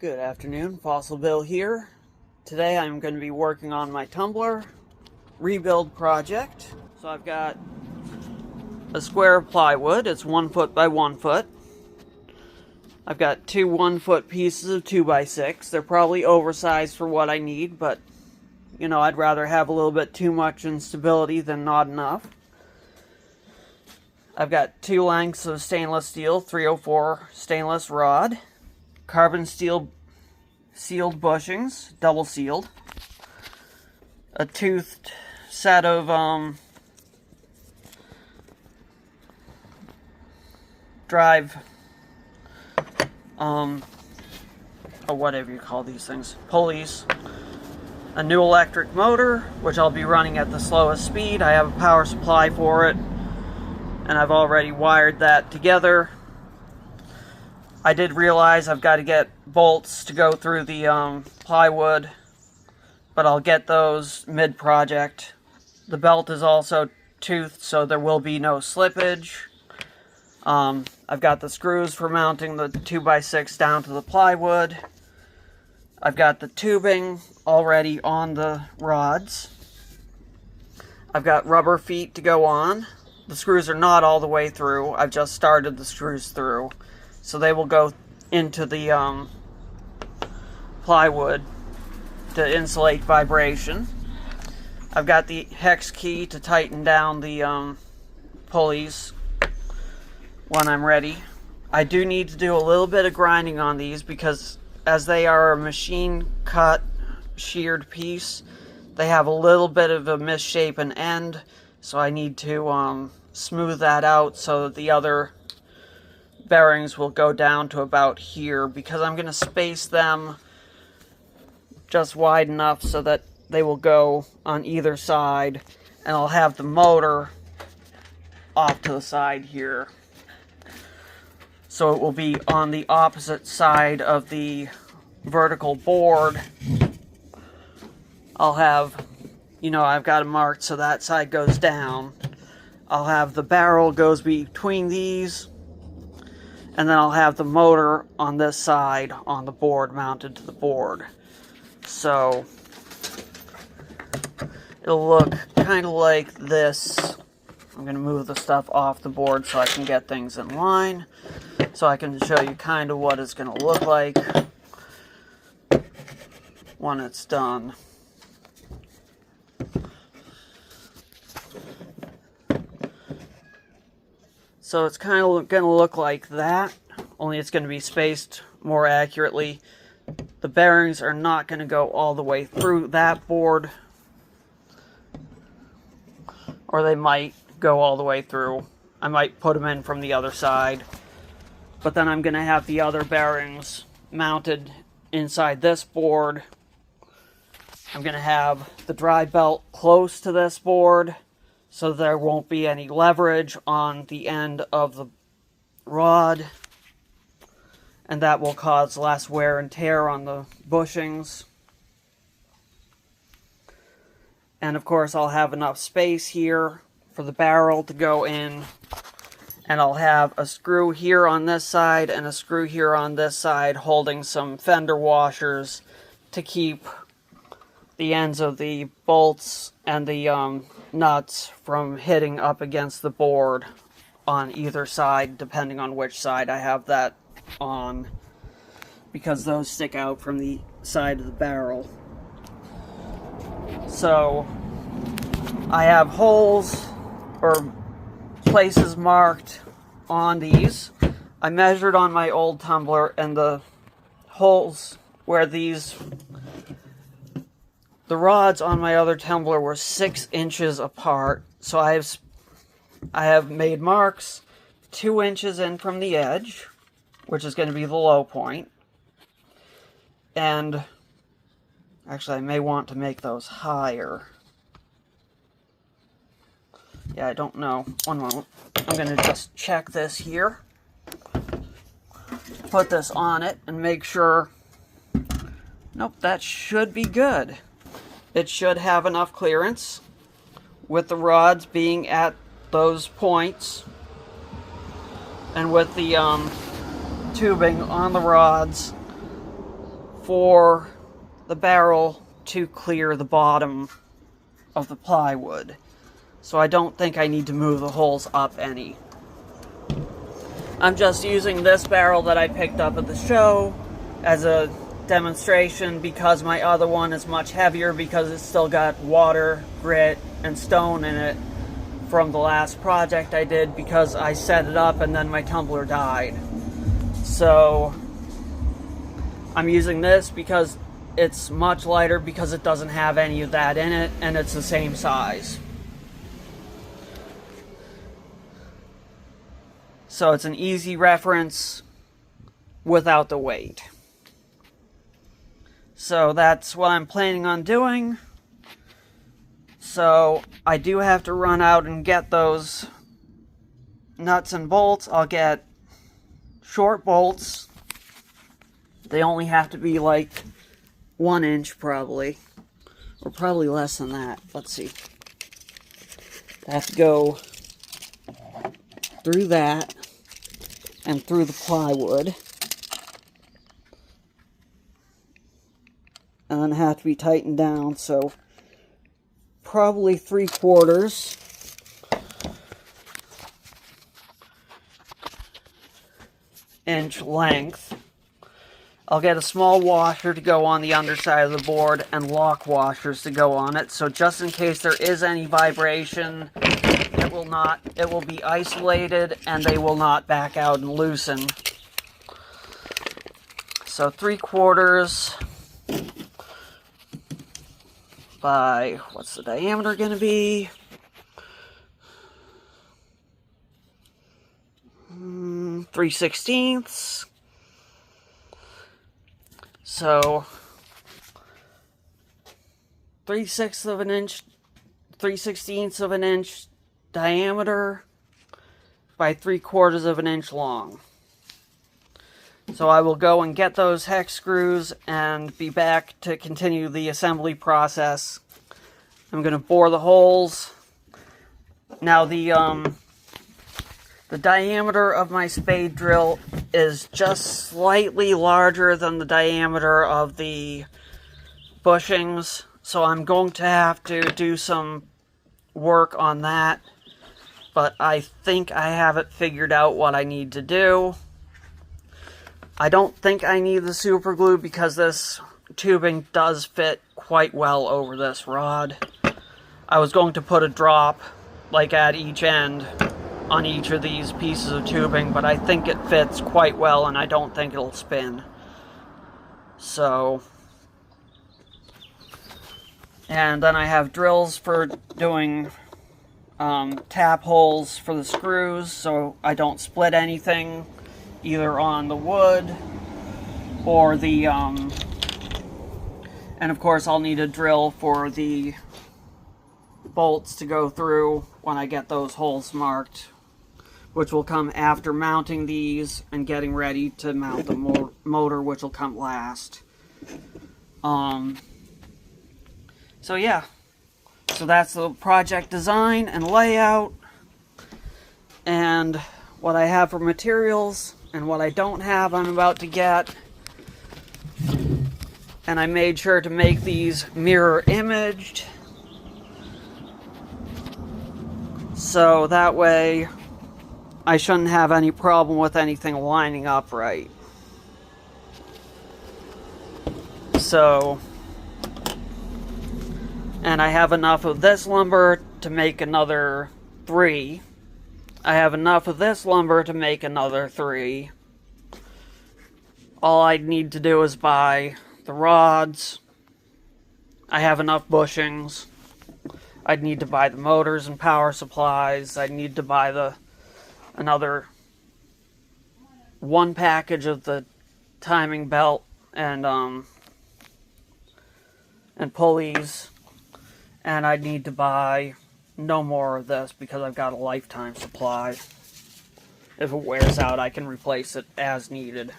Good afternoon, Fossil Bill here. Today I'm going to be working on my tumbler rebuild project. So I've got a square of plywood, it's 1 foot by 1 foot. I've got two 1 foot pieces of 2x6. They're probably oversized for what I need, but you know, I'd rather have a little bit too much instability than not enough. I've got 2 lengths of stainless steel 304 stainless rod, carbon steel sealed bushings, double sealed, a toothed set of drive, or whatever you call these things, pulleys, a new electric motor, which I'll be running at the slowest speed. I have a power supply for it, and I've already wired that together. I did realize I've got to get bolts to go through the plywood, but I'll get those mid-project. The belt is also toothed, so there will be no slippage. I've got the screws for mounting the 2x6 down to the plywood. I've got the tubing already on the rods. I've got rubber feet to go on. The screws are not all the way through. I've just started the screws through. So they will go into the plywood to insulate vibration. I've got the hex key to tighten down the pulleys when I'm ready. I do need to do a little bit of grinding on these because as they are a machine cut sheared piece, they have a little bit of a misshapen end, so I need to smooth that out so that the other bearings will go down to about here, because I'm going to space them just wide enough so that they will go on either side, and I'll have the motor off to the side here. So it will be on the opposite side of the vertical board. I'll have, you know, I've got it marked so that side goes down. I'll have the barrel goes between these, and then I'll have the motor on this side on the board, mounted to the board. So it'll look kind of like this. I'm going to move the stuff off the board so I can get things in line, so I can show you kind of what it's going to look like when it's done. So it's kind of going to look like that, only it's going to be spaced more accurately. The bearings are not going to go all the way through that board, or they might go all the way through. I might put them in from the other side, but then I'm going to have the other bearings mounted inside this board. I'm going to have the drive belt close to this board, so there won't be any leverage on the end of the rod, and that will cause less wear and tear on the bushings. And of course I'll have enough space here for the barrel to go in, and I'll have a screw here on this side and a screw here on this side holding some fender washers to keep the ends of the bolts and the nuts from hitting up against the board on either side, depending on which side I have that on, because those stick out from the side of the barrel. So I have holes or places marked on these. I measured on my old tumbler, and the holes where the rods on my other tumbler were 6 inches apart, so I have made marks 2 inches in from the edge, which is going to be the low point. And actually I may want to make those higher. Yeah, I don't know. One moment. I'm going to just check this here. Put this on it and make sure. Nope, that should be good. It should have enough clearance with the rods being at those points, and with the tubing on the rods for the barrel to clear the bottom of the plywood. So I don't think I need to move the holes up any. I'm just using this barrel that I picked up at the show as a demonstration because my other one is much heavier because it's still got water, grit, and stone in it from the last project I did because I set it up and then my tumbler died. So I'm using this because it's much lighter because it doesn't have any of that in it and it's the same size. So it's an easy reference without the weight. So that's what I'm planning on doing. So I do have to run out and get those nuts and bolts. I'll get short bolts. They only have to be like 1 inch probably. Or probably less than that. Let's see. I have to go through that and through the plywood. And then have to be tightened down, so probably 3/4 inch length. I'll get a small washer to go on the underside of the board and lock washers to go on it, so just in case there is any vibration, it will be isolated and they will not back out and loosen. So 3/4 by, what's the diameter going to be? 3/16. So 3/6 of an inch, 3/16 of an inch diameter by 3/4 of an inch long. So I will go and get those hex screws and be back to continue the assembly process. I'm going to bore the holes. Now the diameter of my spade drill is just slightly larger than the diameter of the bushings. So I'm going to have to do some work on that. But I think I have it figured out what I need to do. I don't think I need the super glue because this tubing does fit quite well over this rod. I was going to put a drop like at each end on each of these pieces of tubing, but I think it fits quite well and I don't think it'll spin. So, and then I have drills for doing tap holes for the screws so I don't split anything either on the wood or the and of course I'll need a drill for the bolts to go through when I get those holes marked, which will come after mounting these and getting ready to mount the motor, which will come last. So yeah, so that's the project design and layout and what I have for materials. And what I don't have, I'm about to get. And I made sure to make these mirror imaged. So that way, I shouldn't have any problem with anything lining up right. So, and I have enough of this lumber to make another 3. I have enough of this lumber to make another 3. All I need to do is buy the rods. I have enough bushings. I'd need to buy the motors and power supplies. I'd need to buy another 1 package of the timing belt and pulleys. And I'd need to buy no more of this because I've got a lifetime supply. If it wears out, I can replace it as needed.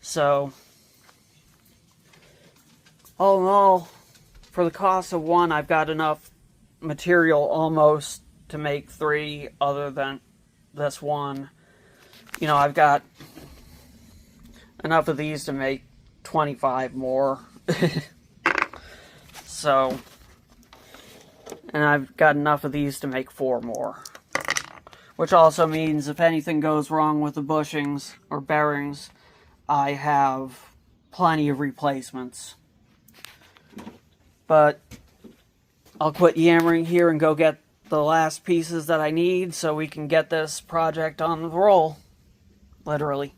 So, all in all, for the cost of 1, I've got enough material almost to make 3 other than this one. You know, I've got enough of these to make 25 more. So, and I've got enough of these to make 4 more. Which also means if anything goes wrong with the bushings or bearings, I have plenty of replacements. But I'll quit yammering here and go get the last pieces that I need so we can get this project on the roll. Literally.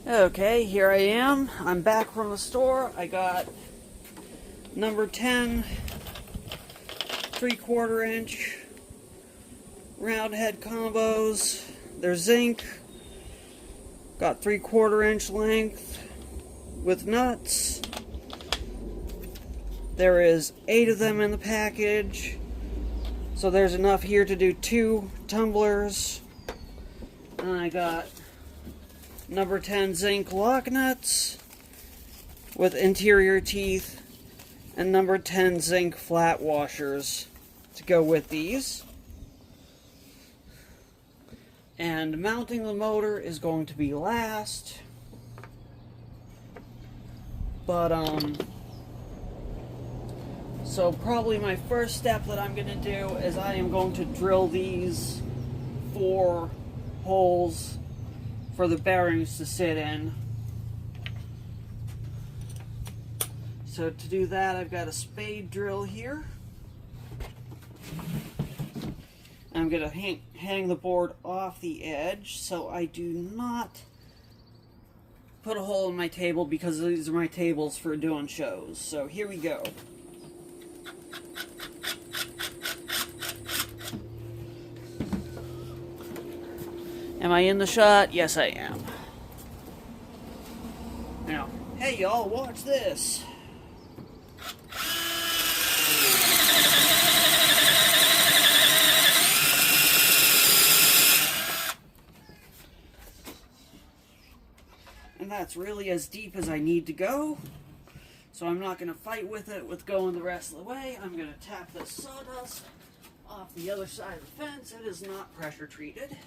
Okay, here I am. I'm back from the store. I got number 10 3/4 inch round head combos. They're zinc. Got 3/4 inch length with nuts. There is 8 of them in the package. So there's enough here to do 2 tumblers. And I got number 10 zinc lock nuts with interior teeth and number 10 zinc flat washers to go with these. And mounting the motor is going to be last. But, so probably my first step that I'm going to do is I am going to drill these 4 holes for the bearings to sit in. So to do that, I've got a spade drill here. I'm going to hang the board off the edge so I do not put a hole in my table, because these are my tables for doing shows. So here we go. Am I in the shot? Yes, I am. Now, hey y'all, watch this. And that's really as deep as I need to go. So I'm not going to fight with it with going the rest of the way. I'm going to tap this sawdust off the other side of the fence. It is not pressure treated.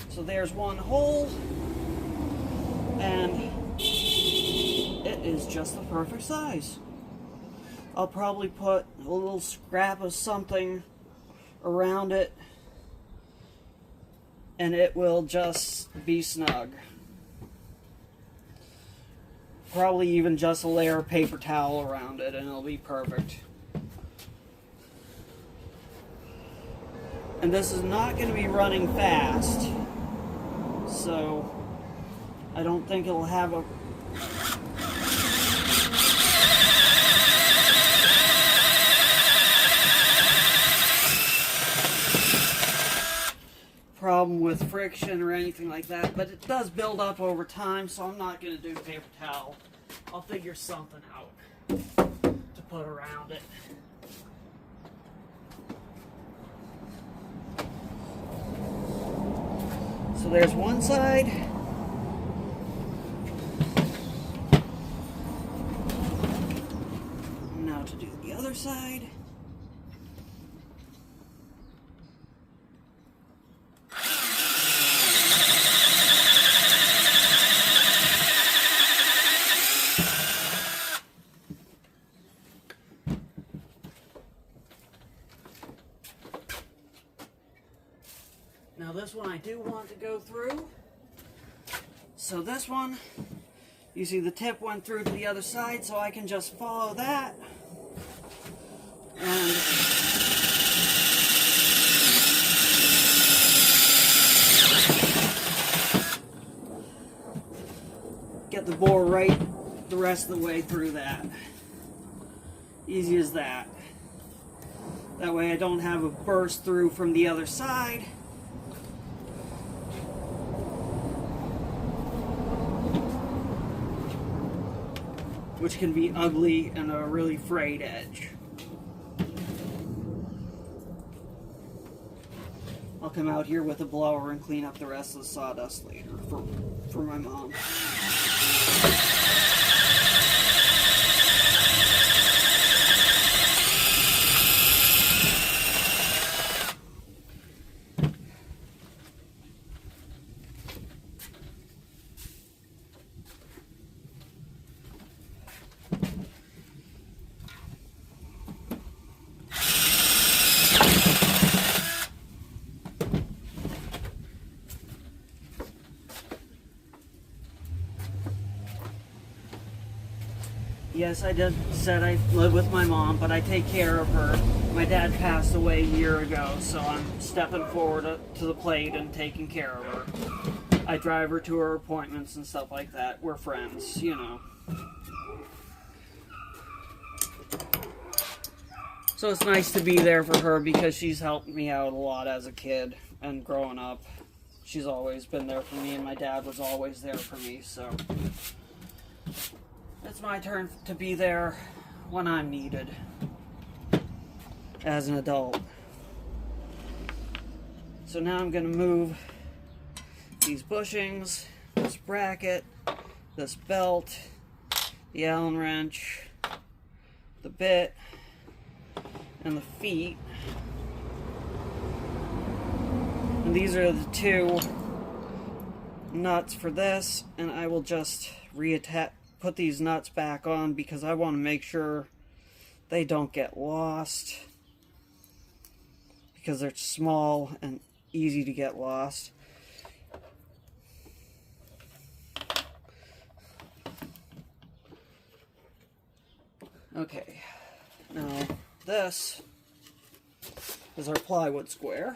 So there's one hole, and it is just the perfect size. I'll probably put a little scrap of something around it, and it will just be snug. Probably even just a layer of paper towel around it, and it'll be perfect. And this is not going to be running fast, so I don't think it'll have a problem with friction or anything like that, but it does build up over time, so I'm not going to do paper towel. I'll figure something out to put around it. So there's one side. Now to do the other side. Now this one I do want to go through. So this one, you see the tip went through to the other side, so I can just follow that. And get the bore right the rest of the way through that. Easy as that. That way I don't have a burst through from the other side. Which can be ugly and a really frayed edge. I'll come out here with a blower and clean up the rest of the sawdust later for my mom. yes, I said I live with my mom, but I take care of her. My dad passed away a year ago, so I'm stepping forward to the plate and taking care of her. I drive her to her appointments and stuff like that. We're friends, you know. So it's nice to be there for her because she's helped me out a lot as a kid and growing up. She's always been there for me, and my dad was always there for me, so it's my turn to be there when I'm needed as an adult. So now I'm going to move these bushings, this bracket, this belt, the Allen wrench, the bit, and the feet. And these are the two nuts for this, and I will just put these nuts back on because I want to make sure they don't get lost because they're small and easy to get lost. Okay, now this is our plywood square.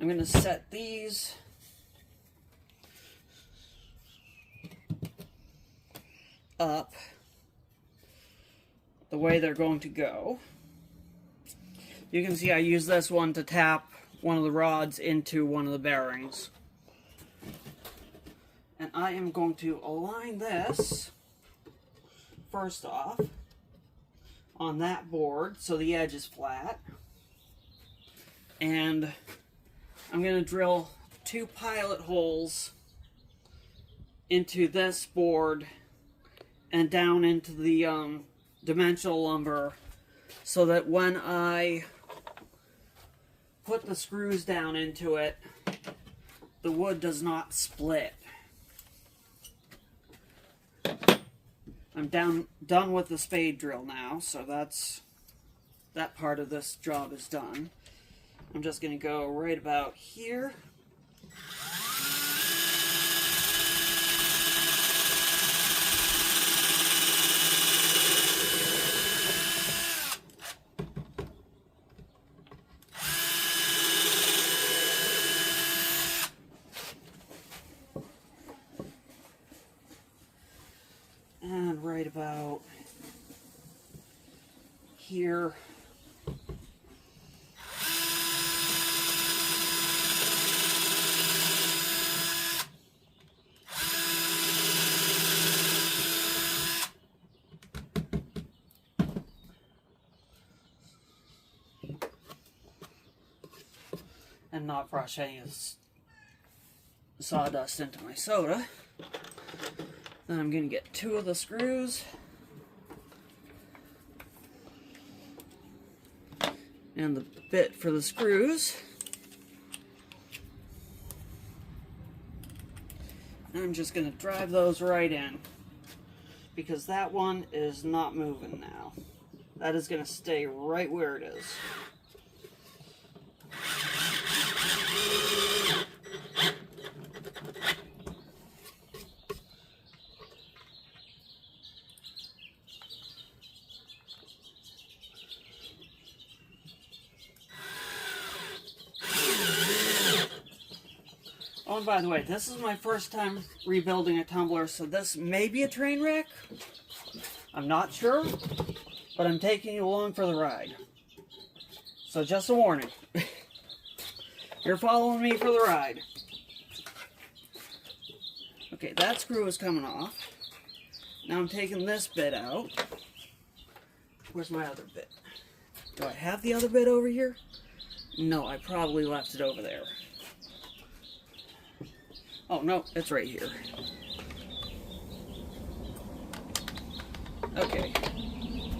I'm going to set these up the way they're going to go. You can see I use this one to tap one of the rods into one of the bearings. And I am going to align this first off on that board so the edge is flat. And I'm going to drill 2 pilot holes into this board and down into the dimensional lumber so that when I put the screws down into it, the wood does not split. I'm done with the spade drill now, so that part of this job is done. I'm just going to go right about here. And right about here. And not brush any of this sawdust into my soda. Then I'm going to get 2 of the screws and the bit for the screws. And I'm just going to drive those right in because that one is not moving now. That is going to stay right where it is. Oh, and by the way, this is my first time rebuilding a tumbler, so this may be a train wreck. I'm not sure, but I'm taking you along for the ride. So just a warning. You're following me for the ride. Okay, that screw is coming off. Now I'm taking this bit out. Where's my other bit? Do I have the other bit over here? No, I probably left it over there. Oh, no, it's right here. Okay.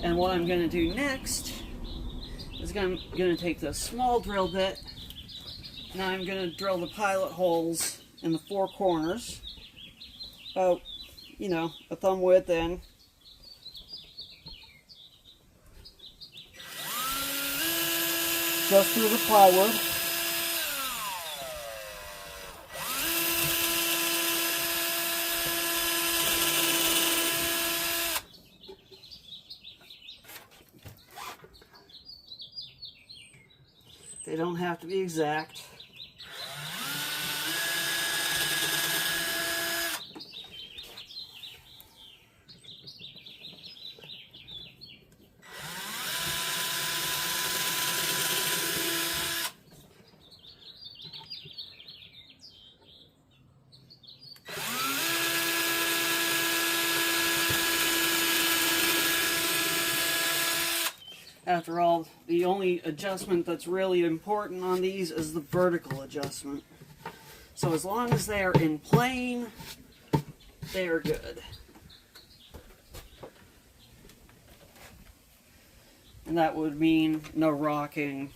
And what I'm going to do next is I'm going to take this small drill bit. Now I'm going to drill the pilot holes in the 4 corners. About, you know, a thumb width in. Just through the plywood. They don't have to be exact. After all, the only adjustment that's really important on these is the vertical adjustment. So as long as they are in plane, they are good. And that would mean no rocking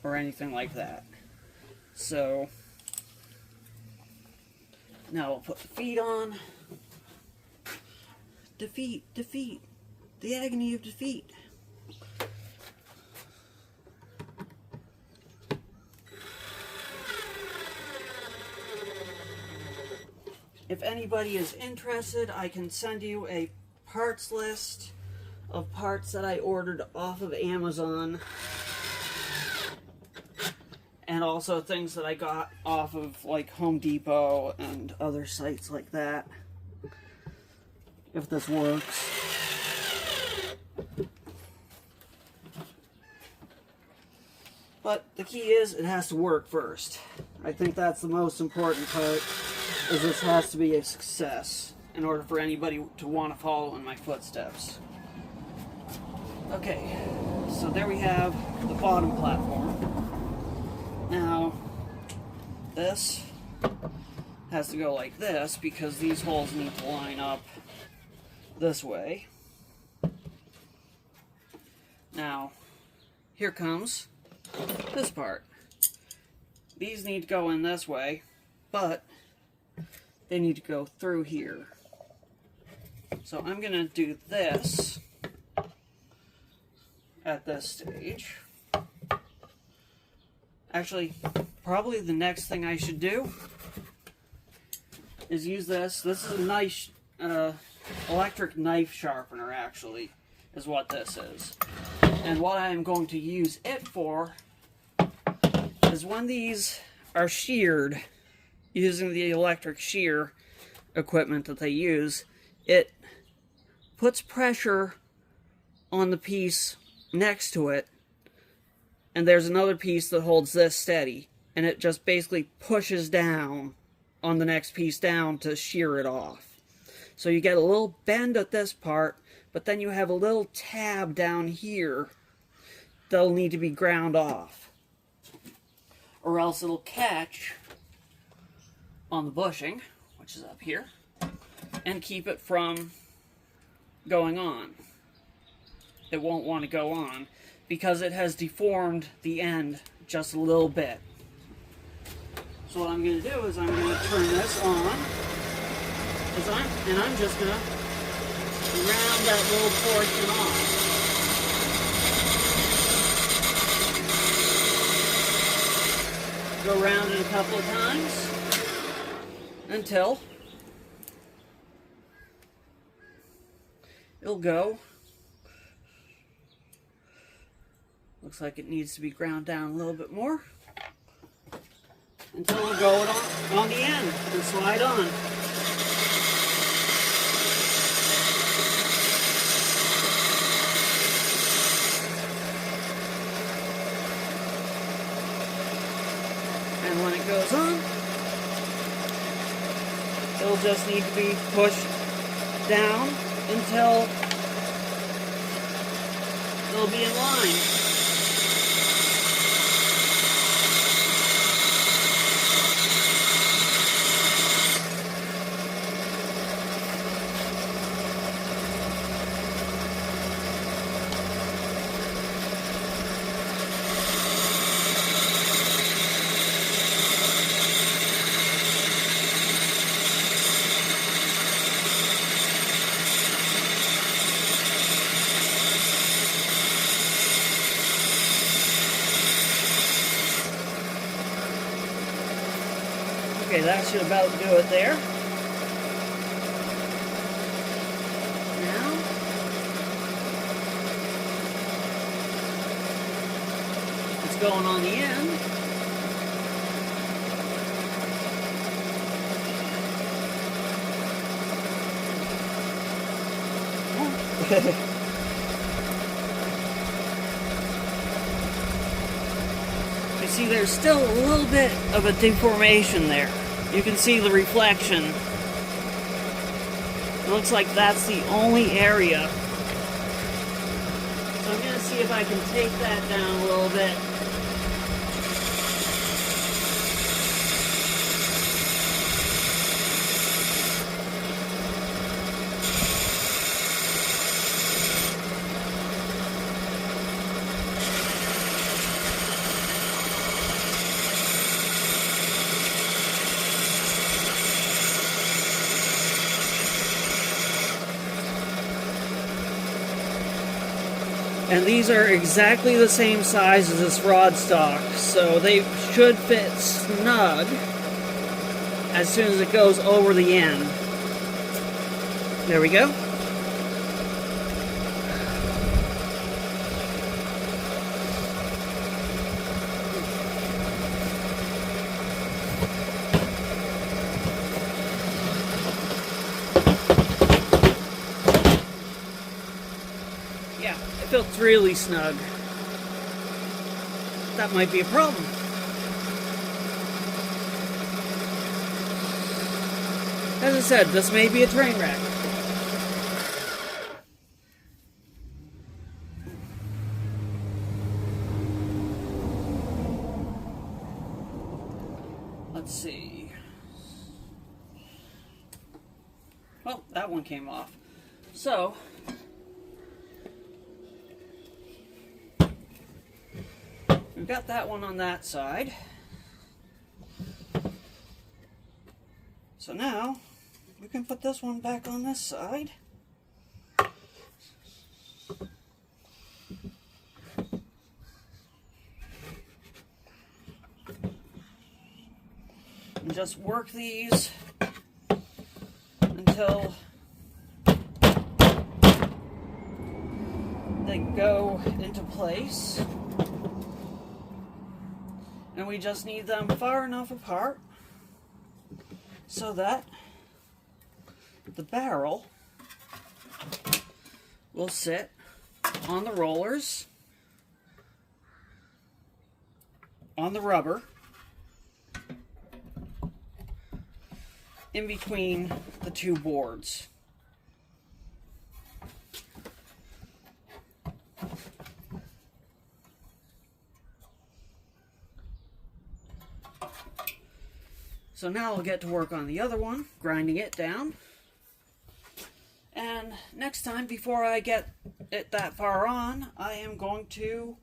or anything like that. So now we'll put the feet on. Defeat, defeat, the agony of defeat. If anybody is interested, I can send you a parts list of parts that I ordered off of Amazon, and also things that I got off of like Home Depot and other sites like that, if this works. But the key is it has to work first. I think that's the most important part, is this has to be a success in order for anybody to want to follow in my footsteps. Okay, so there we have the bottom platform. Now, this has to go like this because these holes need to line up this way. Now, here comes this part. These need to go in this way, but they need to go through here. So I'm going to do this at this stage. Actually, probably the next thing I should do is use this. This is a nice electric knife sharpener, actually, is what this is. And what I am going to use it for is when these are sheared, using the electric shear equipment that they use, it puts pressure on the piece next to it, and there's another piece that holds this steady, and it just basically pushes down on the next piece down to shear it off. So you get a little bend at this part, but then you have a little tab down here that'll need to be ground off, or else it'll catch on the bushing, which is up here, and keep it from going on. It won't want to go on because it has deformed the end just a little bit. So what I'm going to do is I'm going to turn this on, and I'm just going to round that little portion off. Go around it a couple of times until it'll go. Looks like it needs to be ground down a little bit more until it'll go on the end and slide on. And when it goes on, it'll just need to be pushed down until it'll be in line. Okay, that should about do it there. Now, it's going on the end. You see, there's still a little bit of a deformation there. You can see the reflection. It looks like that's the only area. So I'm going to see if I can take that down a little bit. And these are exactly the same size as this rod stock, so they should fit snug as soon as it goes over the end. There we go. Yeah, it felt really snug. That might be a problem. As I said, this may be a train wreck. Let's see. Well, that one came off. So, we've got that one on that side. So now, we can put this one back on this side. And just work these until they go into place. And we just need them far enough apart so that the barrel will sit on the rollers, on the rubber, in between the two boards. So now I'll get to work on the other one, grinding it down. And next time, before I get it that far on, I am going to,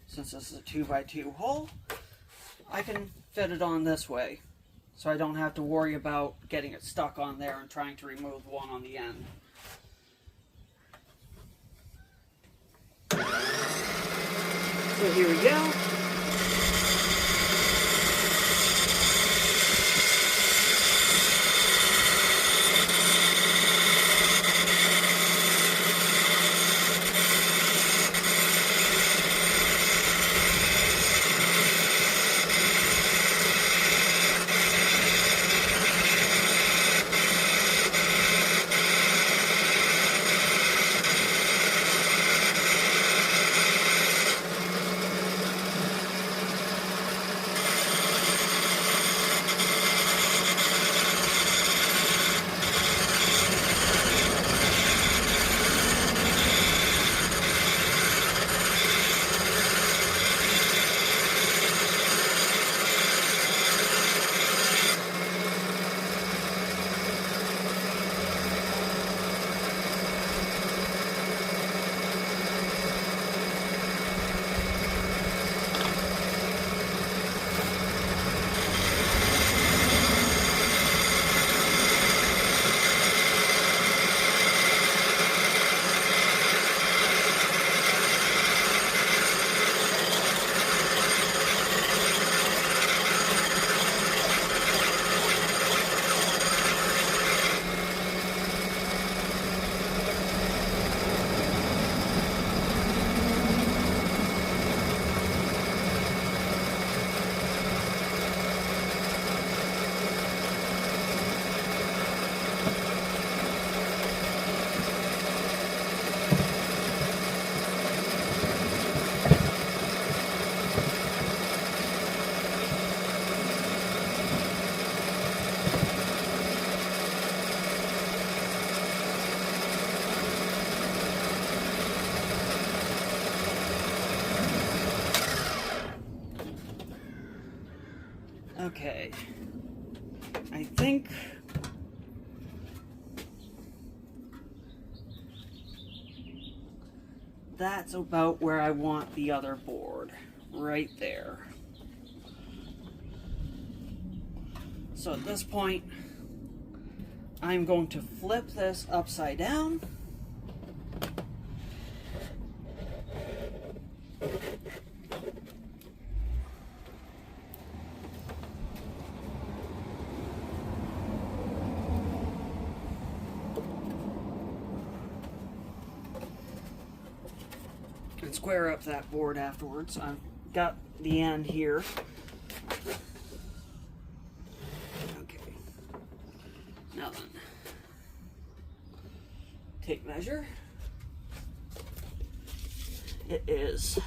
since this is a 2x2 hole, I can fit it on this way. So I don't have to worry about getting it stuck on there and trying to remove one on the end. So here we go. Okay. I think that's about where I want the other board. Right there. So at this point, I'm going to flip this upside down. And square up that board afterwards. I've got the end here. Okay. Now then, tape measure. It is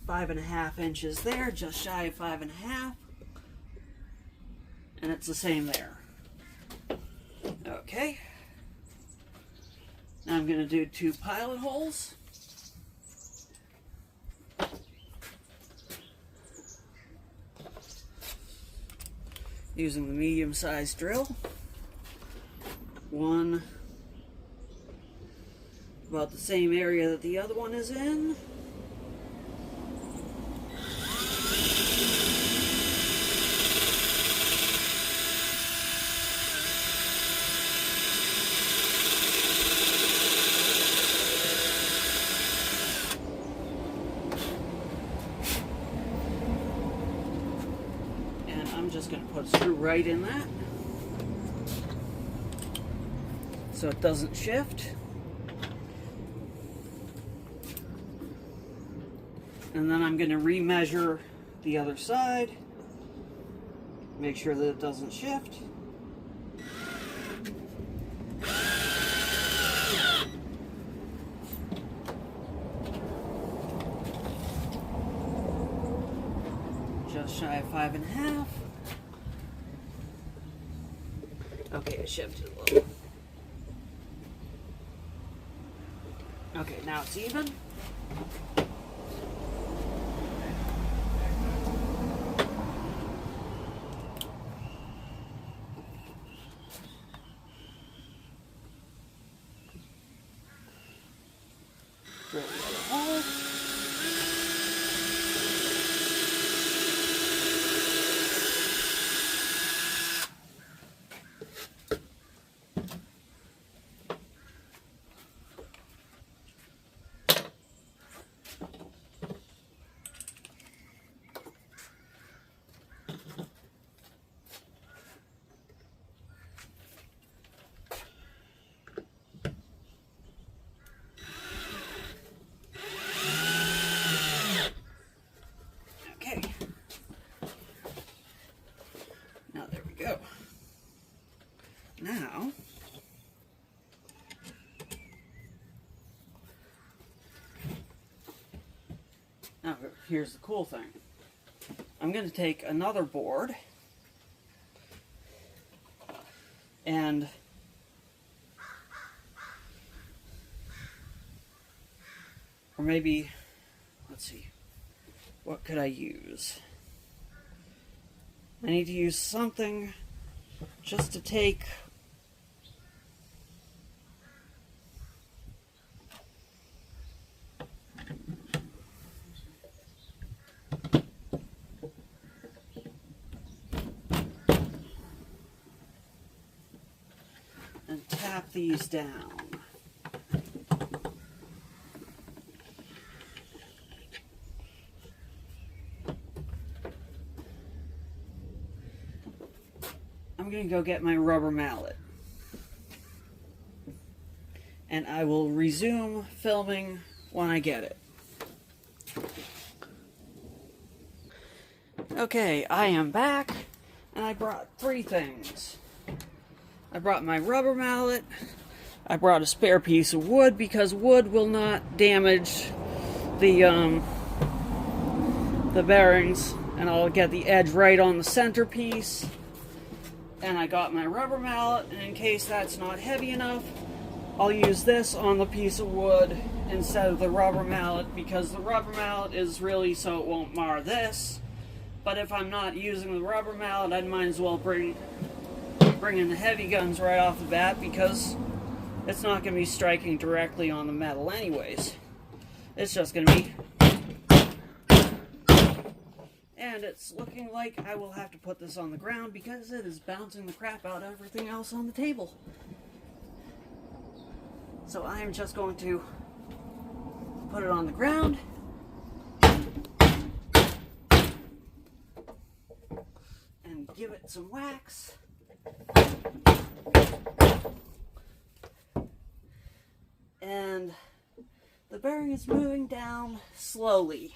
5.5 inches there, just shy of 5.5. And it's the same there. Okay. Now I'm going to do 2 pilot holes. Using the medium-sized drill. One about the same area that the other one is in. I'm just going to put a screw right in that so it doesn't shift. And then I'm going to remeasure the other side, make sure that it doesn't shift. Just shy of 5.5. Okay, it shifted a little. Okay, now it's even. Drill the other hole. Now, here's the cool thing. I'm going to take another board and or maybe, let's see, what could I use? I need to use something just to take and tap these down. I'm going to go get my rubber mallet. And I will resume filming when I get it. Okay, I am back, and I brought 3 things. I brought my rubber mallet, I brought a spare piece of wood because wood will not damage the bearings, and I'll get the edge right on the centerpiece. And I got my rubber mallet, and in case that's not heavy enough, I'll use this on the piece of wood instead of the rubber mallet, because the rubber mallet is really so it won't mar this, But if I'm not using the rubber mallet, I might as well bring in the heavy guns right off the bat, because it's not going to be striking directly on the metal anyways. It's just going to be... And it's looking like I will have to put this on the ground because it is bouncing the crap out of everything else on the table. So I am just going to put it on the ground. And give it some wax. And the bearing is moving down slowly.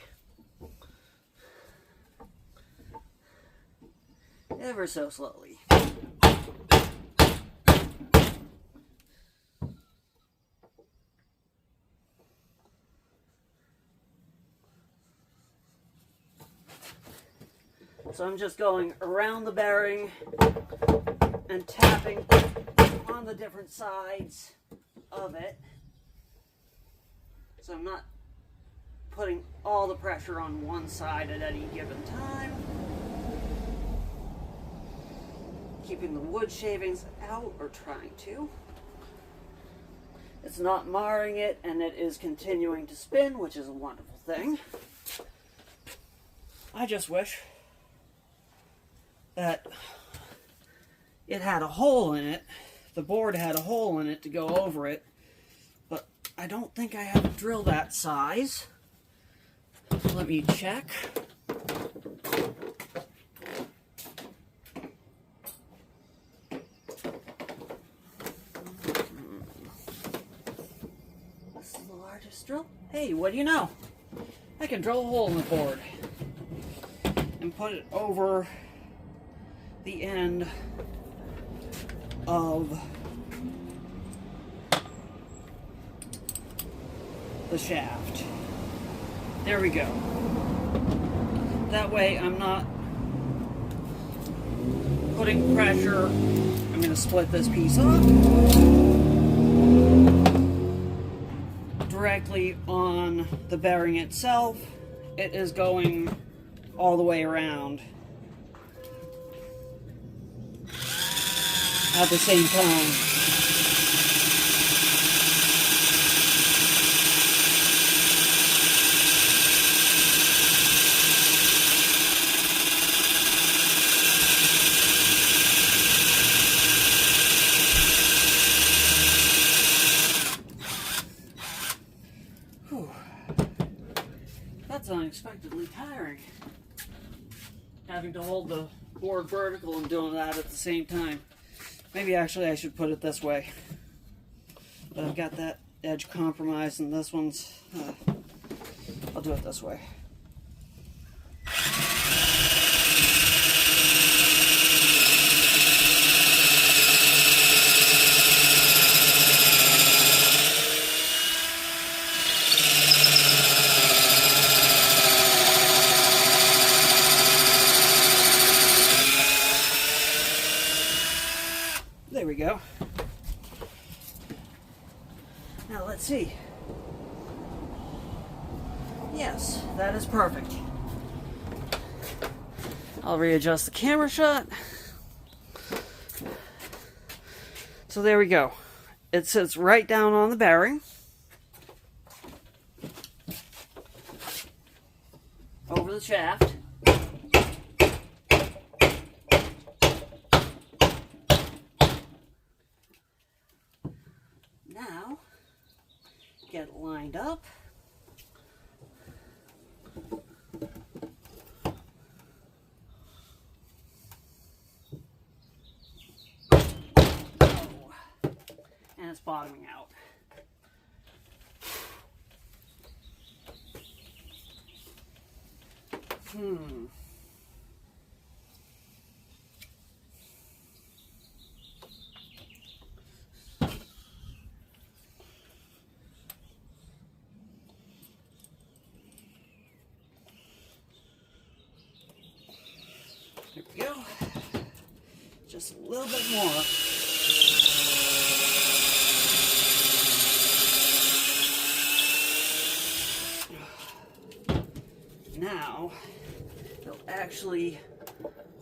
Ever so slowly. So I'm just going around the bearing and tapping on the different sides of it. So I'm not putting all the pressure on one side at any given time. Keeping the wood shavings out, or trying to. It's not marring it, and it is continuing to spin, which is a wonderful thing. I just wish that it had a hole in it. The board had a hole in it to go over it, but I don't think I have a drill that size. Let me check. This is the largest drill. Hey, what do you know? I can drill a hole in the board and put it over the end of the shaft. There we go. That way I'm not putting pressure. I'm going to split this piece up directly on the bearing itself. It is going all the way around at the same time. Whew. That's unexpectedly tiring. Having to hold the board vertical and doing that at the same time. Maybe actually I should put it this way. But I've got that edge compromised, and this one's... I'll do it this way. There we go. Now let's see. Yes, that is perfect. I'll readjust the camera shot. So there we go. It sits right down on the bearing. Over the shaft. Now, get it lined up. And it's bottoming out. There we go. Just a little bit more. Now, it'll actually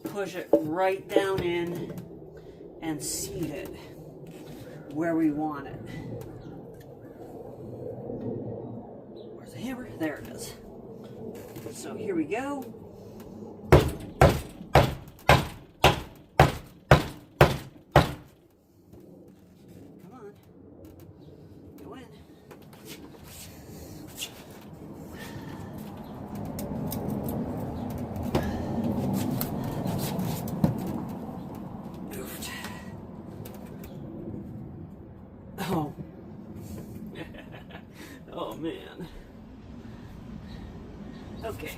push it right down in and seat it where we want it. Where's the hammer? There it is. So here we go. Come on. Go in. Oh. Oh man. Okay.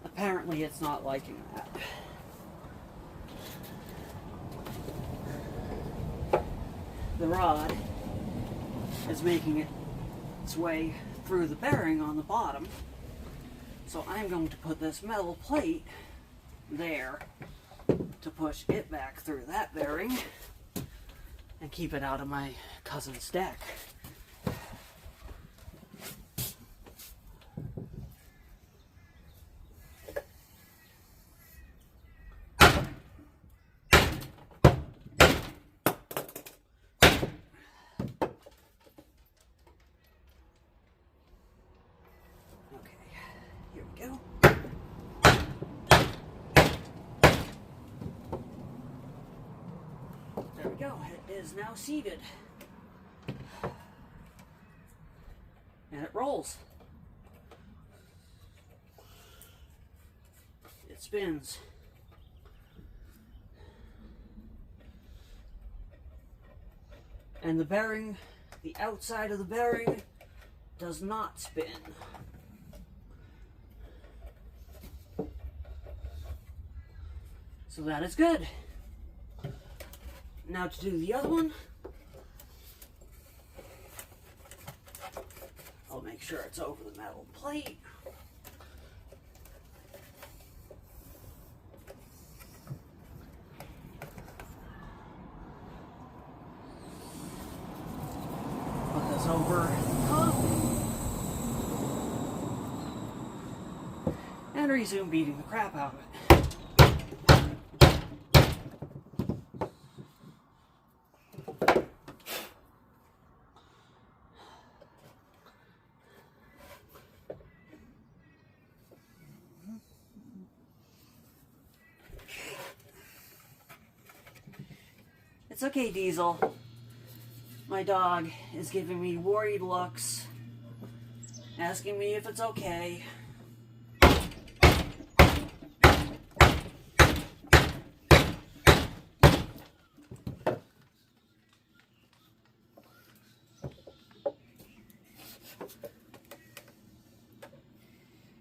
Apparently it's not liking that. The rod is making its way through the bearing on the bottom, so I'm going to put this metal plate there to push it back through that bearing and keep it out of my cousin's deck. Here we go. There we go. It is now seated. And it rolls. It spins. And the bearing, the outside of the bearing, does not spin. So that is good. Now to do the other one, I'll make sure it's over the metal plate. Put this over top. And resume beating the crap out of it. It's okay, Diesel. My dog is giving me worried looks, asking me if it's okay.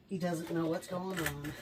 He doesn't know what's going on.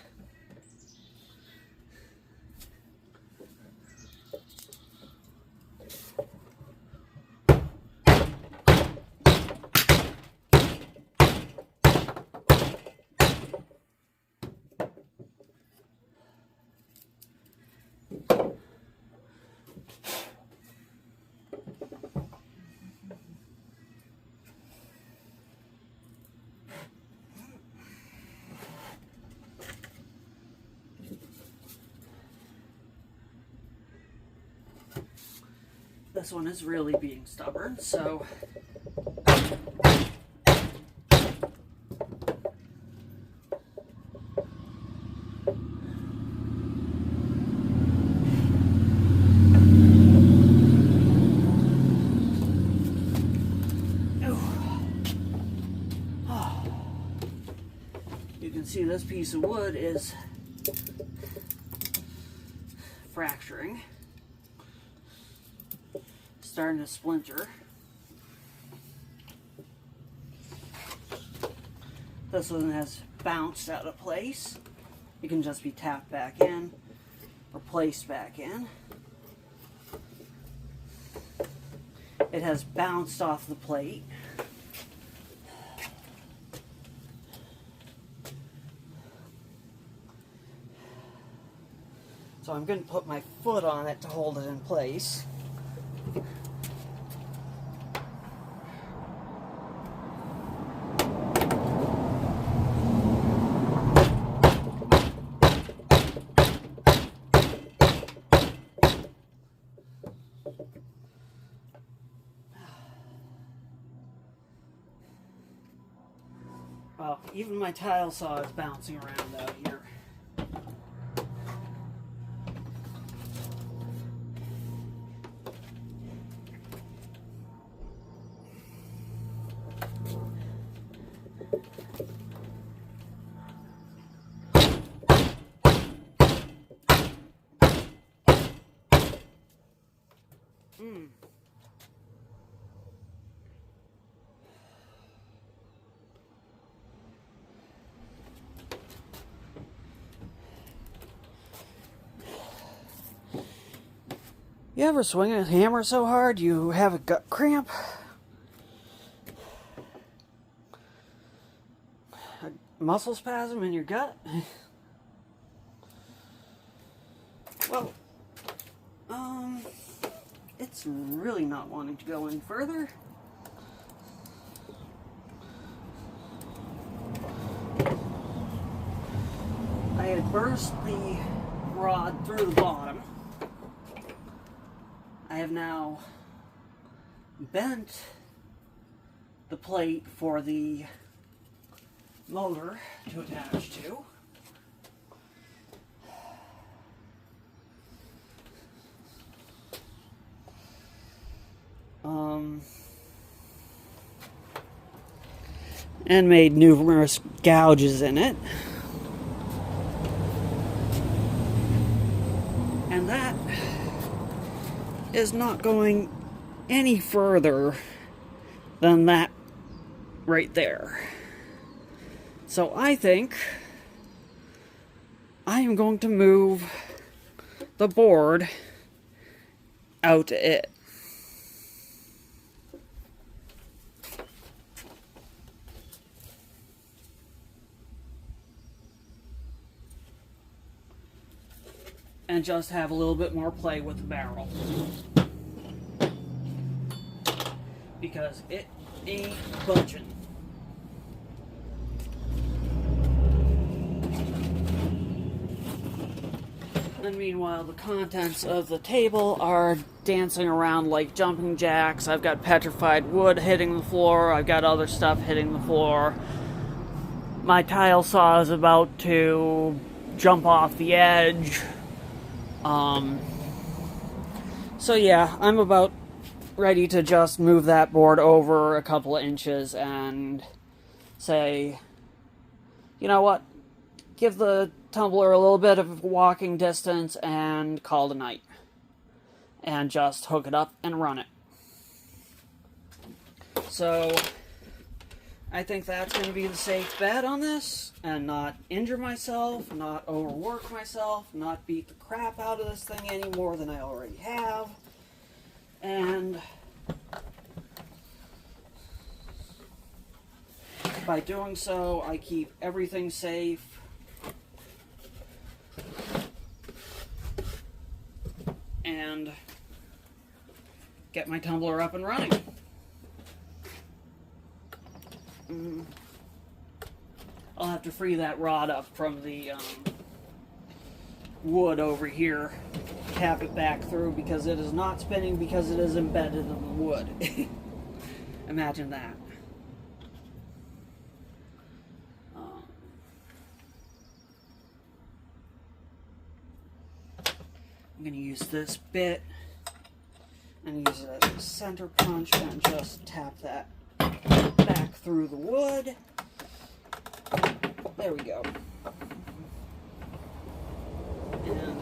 This one is really being stubborn, so you can see this piece of wood is fracturing. Starting to splinter. This one has bounced out of place. It can just be tapped back in or placed back in. It has bounced off the plate. So I'm going to put my foot on it to hold it in place. Well, even my tile saw is bouncing around out here. You ever swing a hammer so hard you have a gut cramp? A muscle spasm in your gut? Well, it's really not wanting to go any further. I had burst the rod through the bottom. I have now bent the plate for the motor to attach to. And made numerous gouges in it. And that is not going any further than that right there. So I think I am going to move the board out to it. And just have a little bit more play with the barrel. Because it ain't budging. And meanwhile, the contents of the table are dancing around like jumping jacks. I've got petrified wood hitting the floor. I've got other stuff hitting the floor. My tile saw is about to jump off the edge. So yeah, I'm about ready to just move that board over a couple of inches and say, you know what, give the tumbler a little bit of walking distance and call it a night. And just hook it up and run it. So I think that's going to be the safe bet on this, and not injure myself, not overwork myself, not beat the crap out of this thing any more than I already have. And by doing so, I keep everything safe. And get my tumbler up and running. I'll have to free that rod up from the wood over here, tap it back through, because it is not spinning because it is embedded in the wood. Imagine that. I'm going to use this bit and use it as a center punch and just tap that back through the wood. There we go. And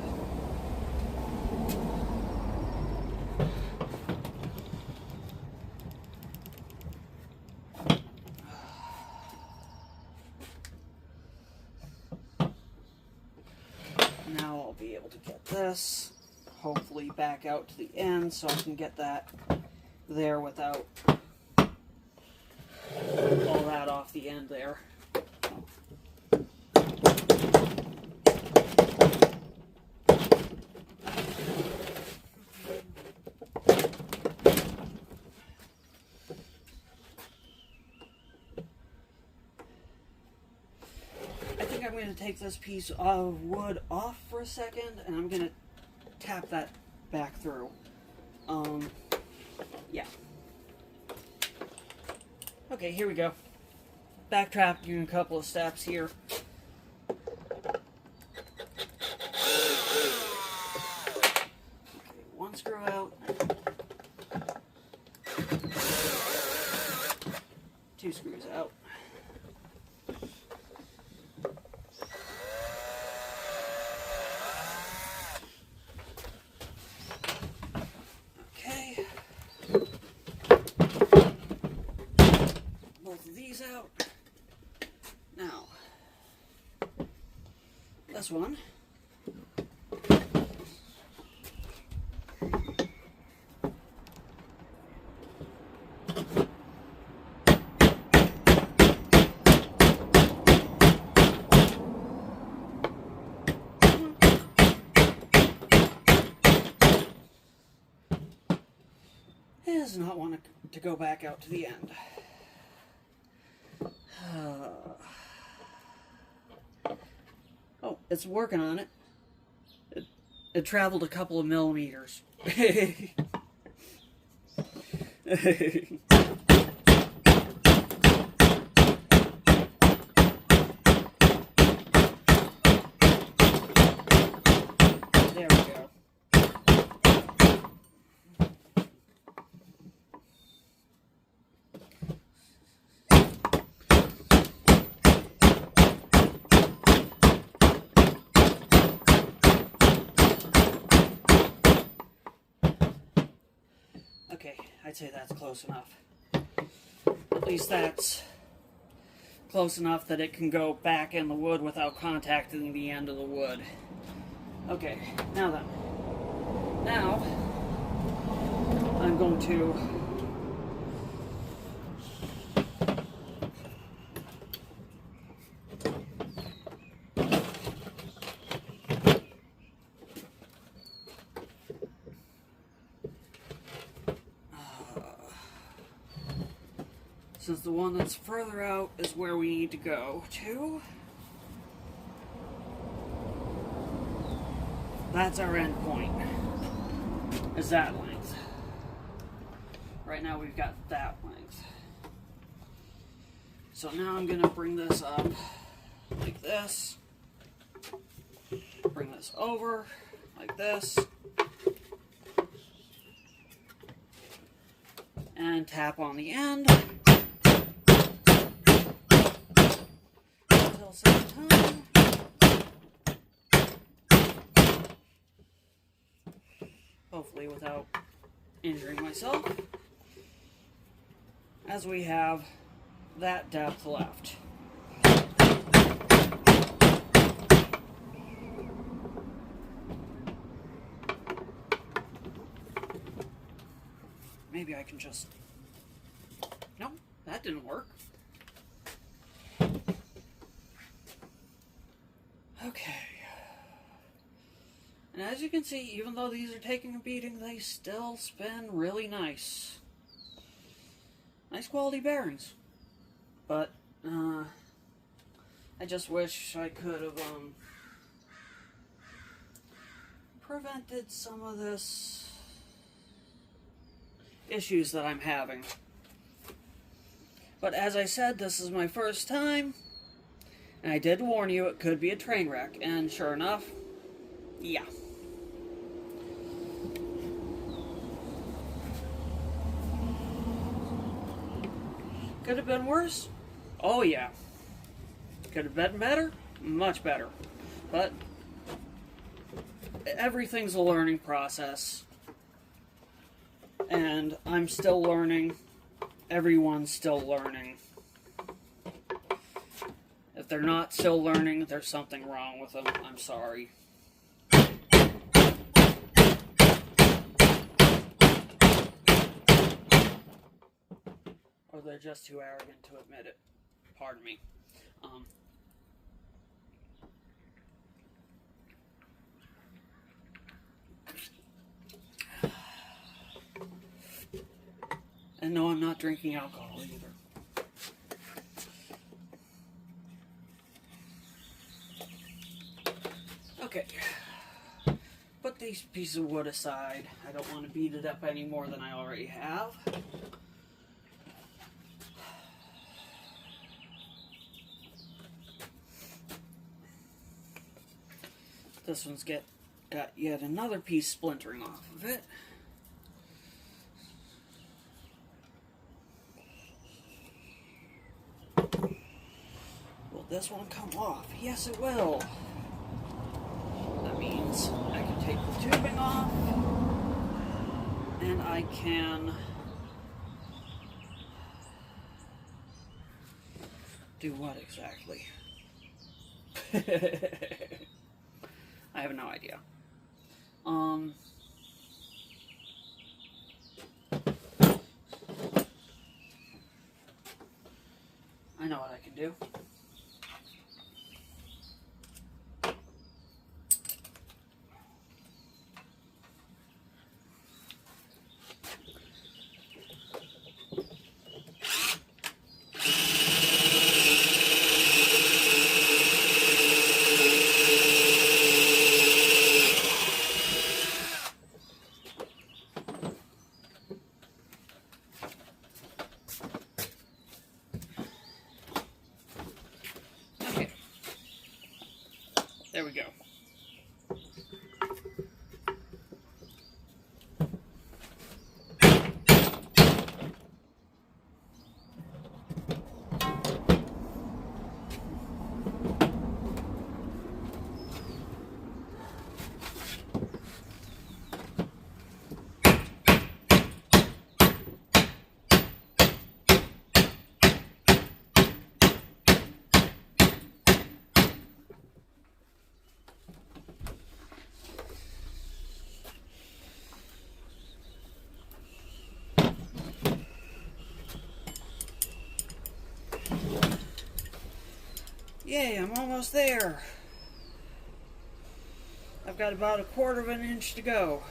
now I'll be able to get this hopefully back out to the end so I can get that there without all that off the end there. going to take this piece of wood off for a second, and I'm going to tap that back through. Yeah. Okay, here we go. Backtracking a couple of steps here. Okay, one screw out. Two screws out. Okay. Both of these out. Now, this one. It does not want to go back out to the end. Oh, it's working on it. It traveled a couple of millimeters. There we go. Okay, I'd say that's close enough. At least that's close enough that it can go back in the wood without contacting the end of the wood. Okay, now then. Now, I'm going to since the one that's further out is where we need to go to. That's our end point, is that length. Right now we've got that length. So now I'm going to bring this up like this. Bring this over like this. And tap on the end. Until same time. Hopefully without injuring myself. As we have that depth left. Maybe I can just... Nope, that didn't work. Okay. And as you can see, even though these are taking a beating, they still spin really nice. Nice quality bearings. But, I just wish I could have, prevented some of this issues that I'm having. But as I said, this is my first time, and I did warn you it could be a train wreck, and sure enough, yeah. Could have been worse? Oh yeah. Could have been better? Much better. But everything's a learning process. And I'm still learning. Everyone's still learning. If they're not still learning, there's something wrong with them. I'm sorry. Or they're just too arrogant to admit it. Pardon me. And no, I'm not drinking alcohol either. these pieces of wood aside. I don't want to beat it up any more than I already have. This one's got yet another piece splintering off of it. Will this one come off? Yes, it will. That means I can take the tubing off, and I can do what exactly? I have no idea. I know what I can do. There we go. Yay, I'm almost there. I've got about 1/4 of an inch to go.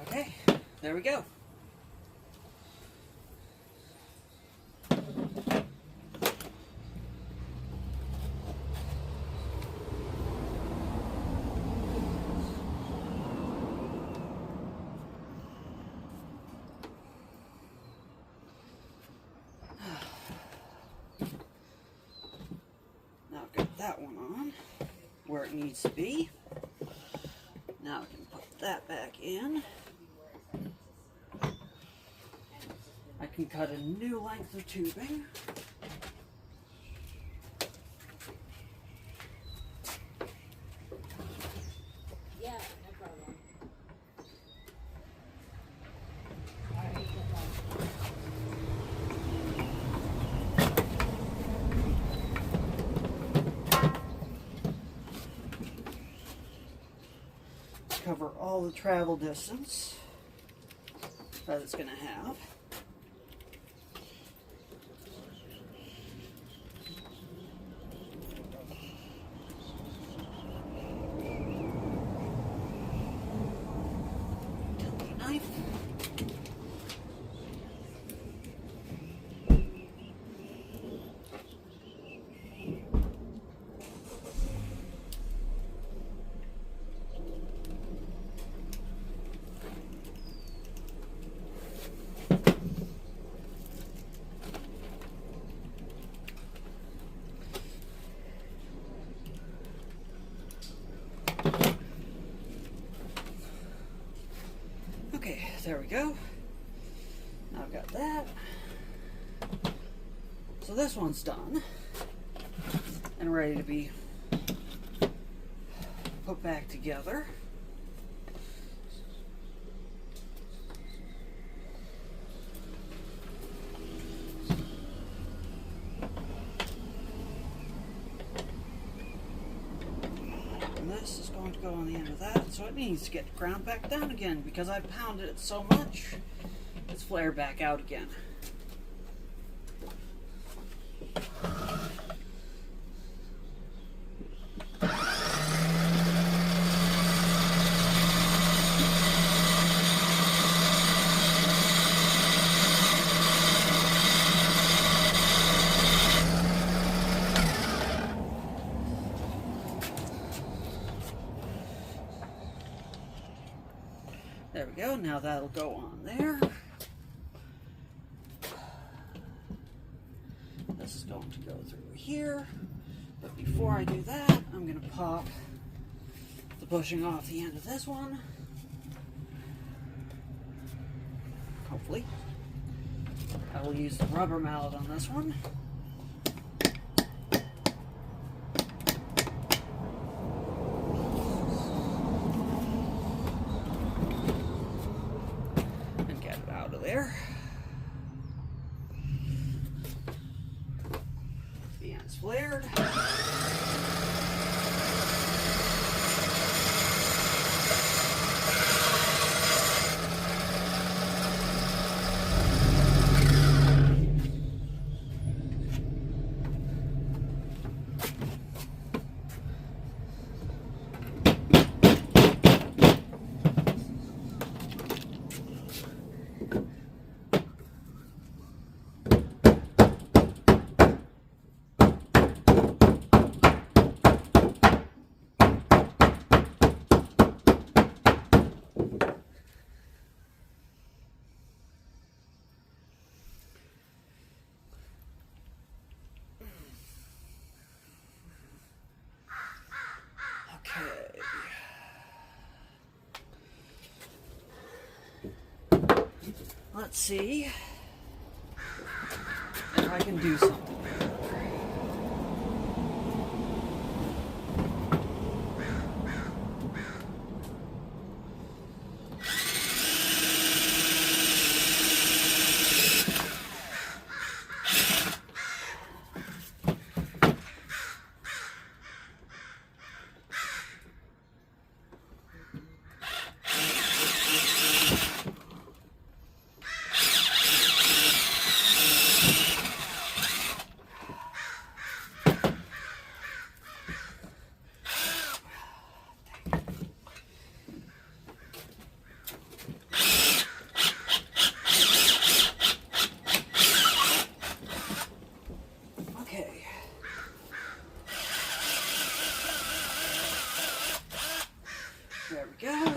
Okay, there we go. Now I've got that one on where it needs to be. Now I can put that back in. I can cut a new length of tubing. Yeah, no problem. Cover all the travel distance that it's going to have. Knife. Okay, there we go. Now I've got that. So this one's done and ready to be put back together. And this is going to go on the end of that, so it needs to get ground back down again because I've pounded it so much, it's flared back out again. There we go, now that'll go on there. This is going to go through here. But before I do that, I'm going to pop the bushing off the end of this one. Hopefully. I will use the rubber mallet on this one. There. The end's flared. Let's see if I can do something. There we go.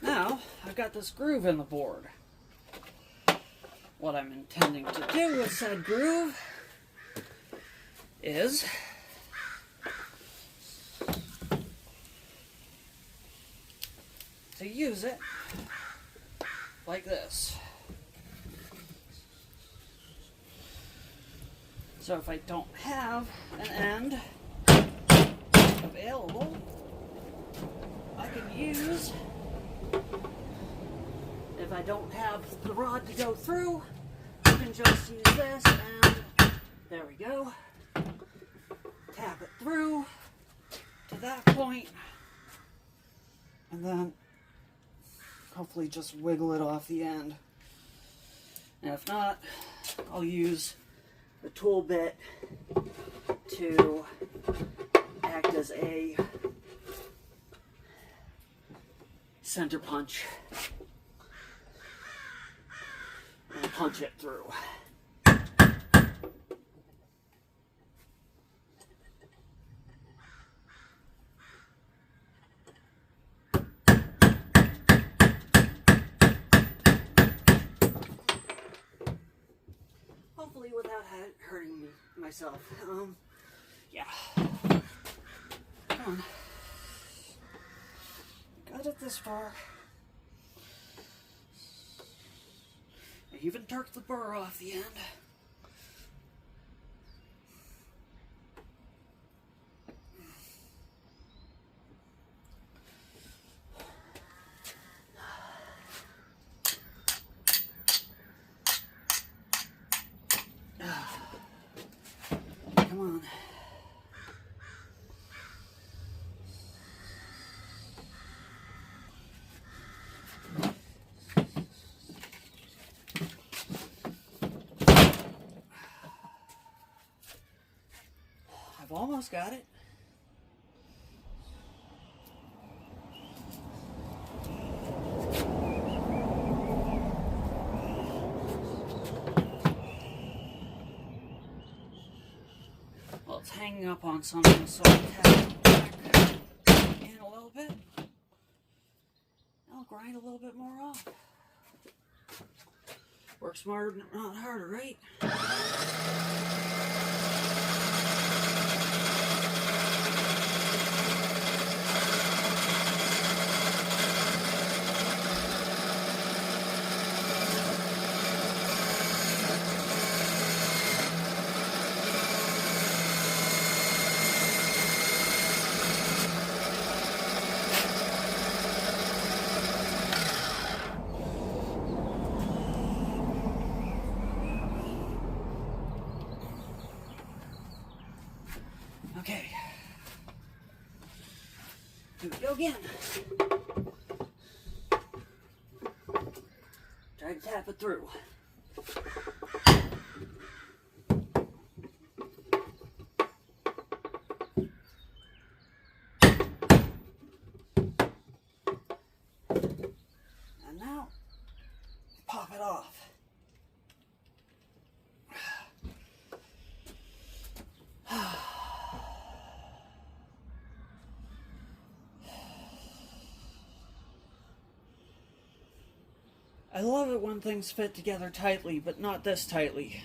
Now, I've got this groove in the board. What I'm intending to do with said groove is to use it like this. So if I don't have an end available, I can use, if I don't have the rod to go through, I can just use this and there we go. Tap it through to that point and then hopefully just wiggle it off the end. And if not, I'll use the tool bit to act as a center punch and punch it through. Hopefully without hurting myself. Yeah. Come on. Got it this far. I even torqued the burr off the end. Almost got it. Well, it's hanging up on something, so I'll tap it back in a little bit. I'll grind a little bit more off. Work smarter, not harder, right? Okay. Here we go again. Try to tap it through. And now, pop it off. I love it when things fit together tightly, but not this tightly.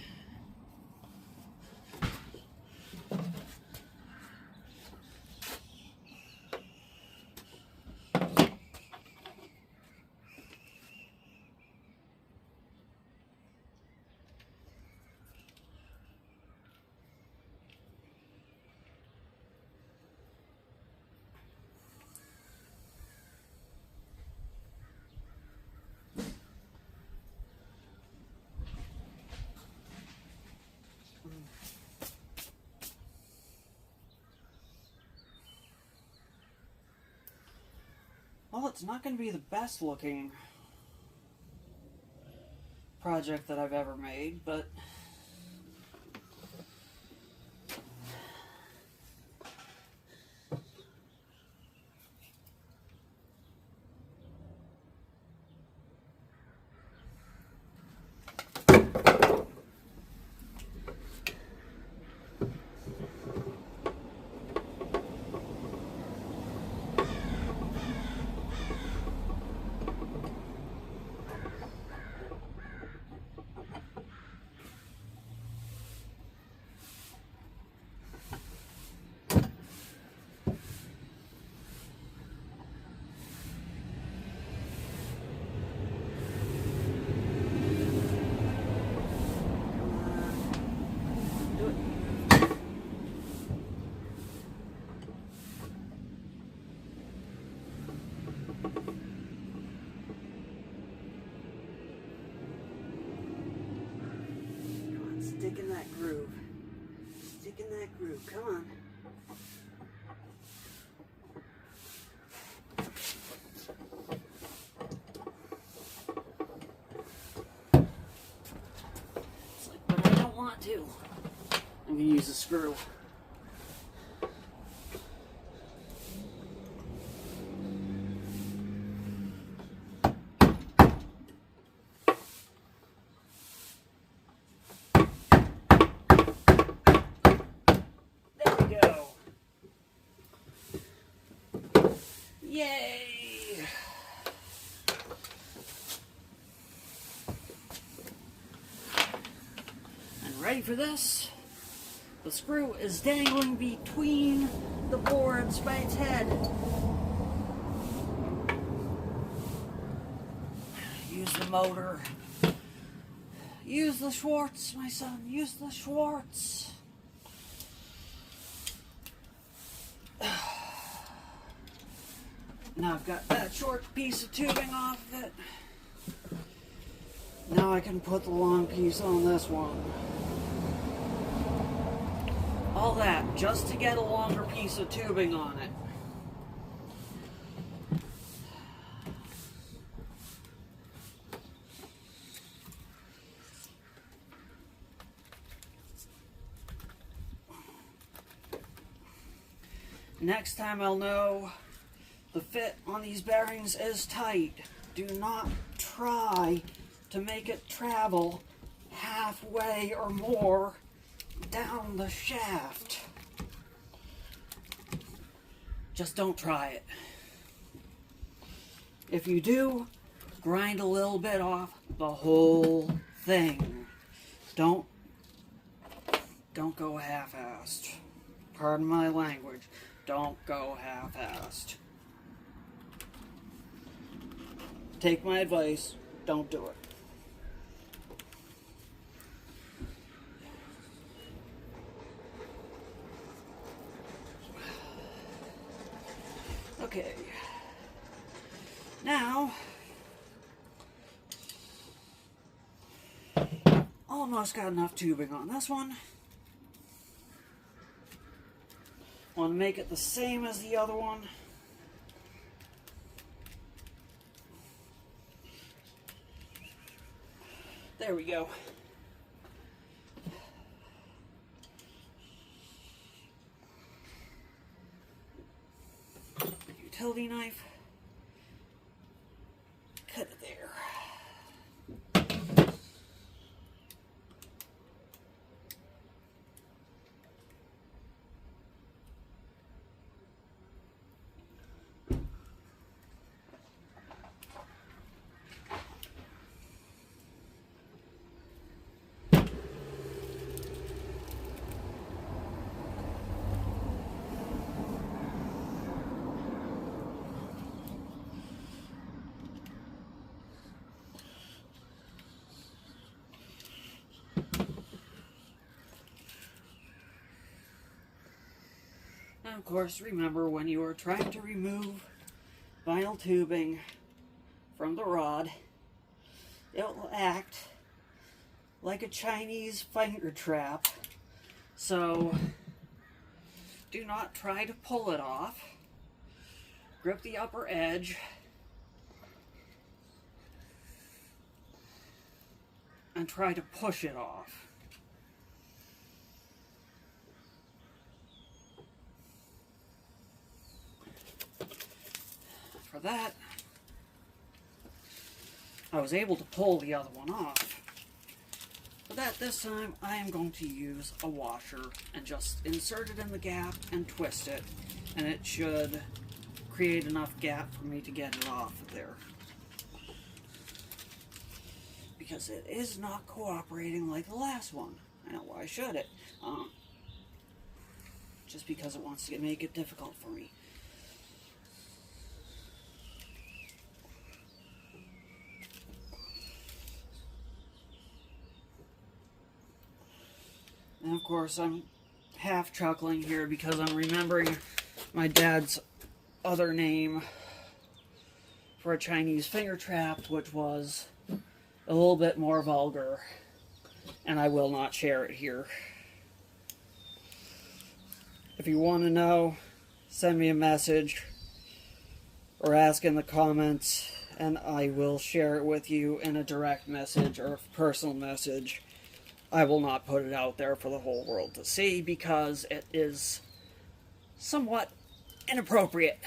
Well, it's not going to be the best looking project that I've ever made, but stick in that groove. Stick in that groove. Come on. It's like, but I don't want to. I'm going to use a screw. Yay! And ready for this? The screw is dangling between the boards by its head. Use the motor. Use the Schwartz, my son. Use the Schwartz. Now I've got that short piece of tubing off of it. Now I can put the long piece on this one. All that just to get a longer piece of tubing on it. next time I'll know the fit on these bearings is tight. Do not try to make it travel halfway or more down the shaft. Just don't try it. If you do, grind a little bit off the whole thing. Don't go half-assed. Pardon my language. Don't go half-assed. Take my advice. Don't do it. Okay. Now, almost got enough tubing on this one. Want to make it the same as the other one. There we go. Utility knife. Cut it there. And of course, remember when you are trying to remove vinyl tubing from the rod, it will act like a Chinese finger trap. So do not try to pull it off. Grip the upper edge and try to push it off. For that, I was able to pull the other one off. For that, this time, I am going to use a washer and just insert it in the gap and twist it, and it should create enough gap for me to get it off of there. Because it is not cooperating like the last one. Now, why should it? Just because it wants to make it difficult for me. And of course, I'm half chuckling here because I'm remembering my dad's other name for a Chinese finger trap, which was a little bit more vulgar, and I will not share it here. If you want to know, send me a message or ask in the comments, and I will share it with you in a direct message or a personal message. I will not put it out there for the whole world to see because it is somewhat inappropriate.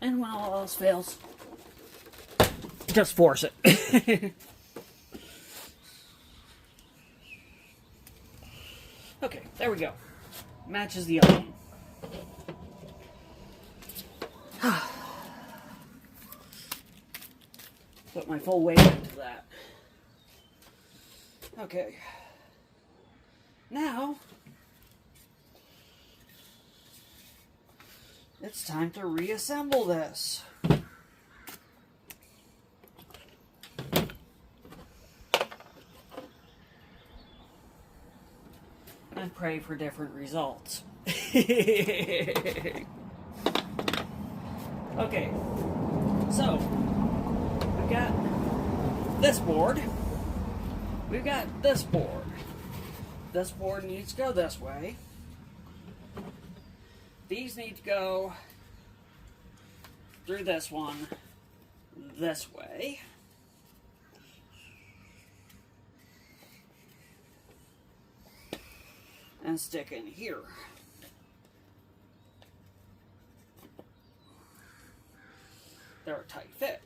And when all else fails, just force it. Okay, there we go. Matches the other one. Put my full weight into that. Okay. Now, it's time to reassemble this. And pray for different results. Okay, so we've got this board. We've got this board. This board needs to go this way. These need to go through this one this way. And stick in here. They're a tight fit.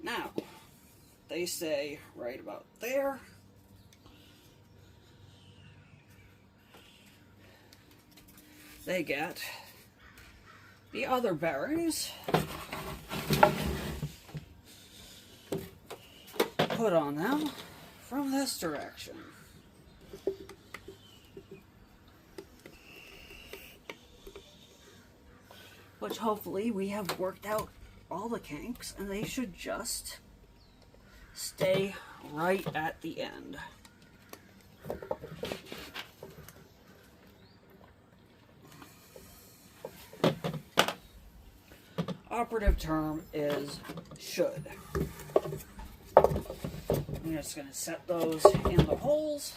Now, they stay right about there. They get the other bearings put on them from this direction. Which hopefully we have worked out all the kinks, and they should just stay right at the end. Operative term is should. I'm just going to set those in the holes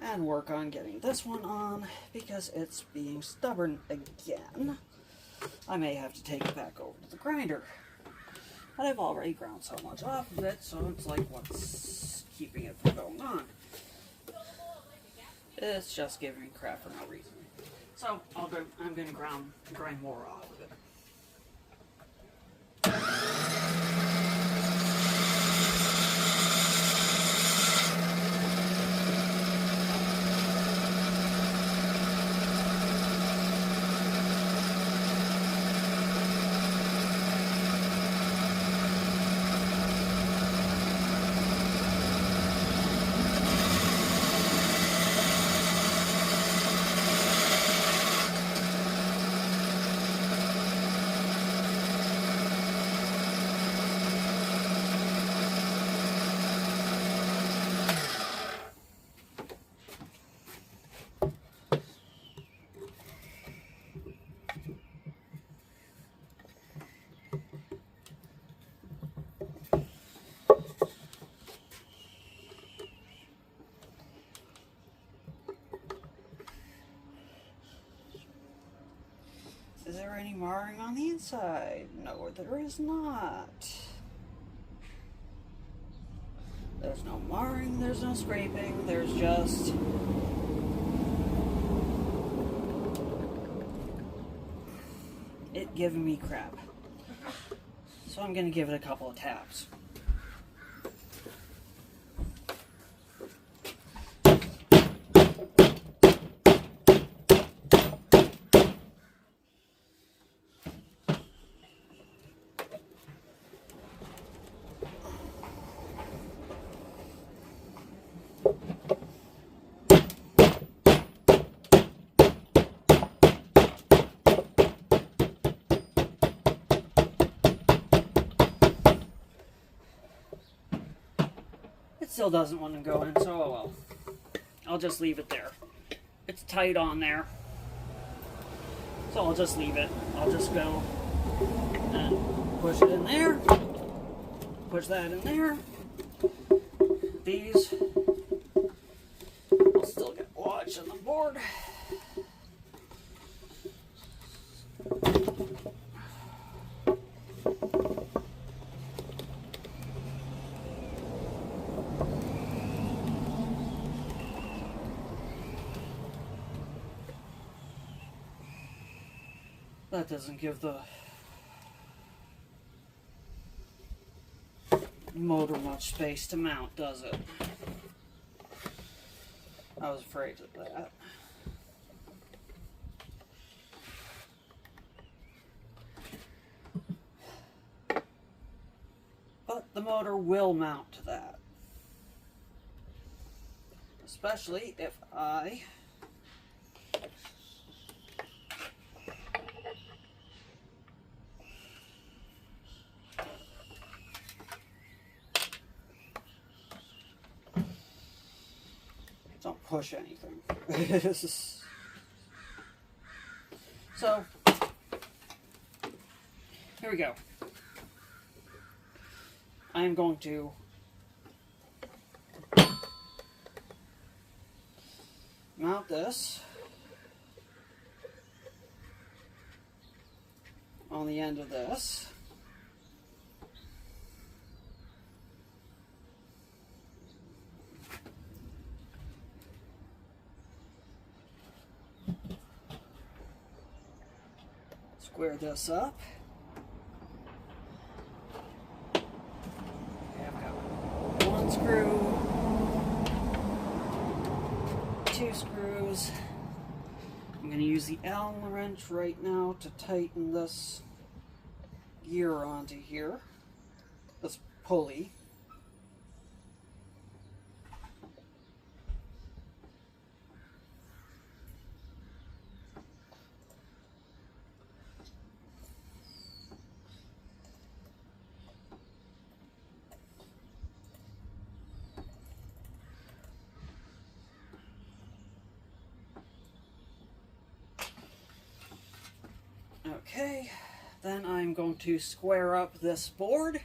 and work on getting this one on because it's being stubborn again. I may have to take it back over to the grinder. But I've already ground so much off of it, so it's like, what's keeping it from going on? It's just giving me crap for no reason. So I'm going to grind more off of it. Is there any marring on the inside? No, there is not. There's no marring, there's no scraping, there's just it giving me crap. So I'm going to give it a couple of taps. Still doesn't want to go in, so oh well. I'll just leave it there. It's tight on there. So I'll just leave it. I'll just go and push it in there. Push that in there. These will still get lodged on the board. That doesn't give the motor much space to mount, does it? I was afraid of that. But the motor will mount to that. Especially if I don't push anything. So, here we go. I am going to mount this on the end of this. Square this up. Okay, I've got one screw, two screws. I'm going to use the Allen wrench right now to tighten this gear onto here, this pulley. Okay, then I'm going to square up this board.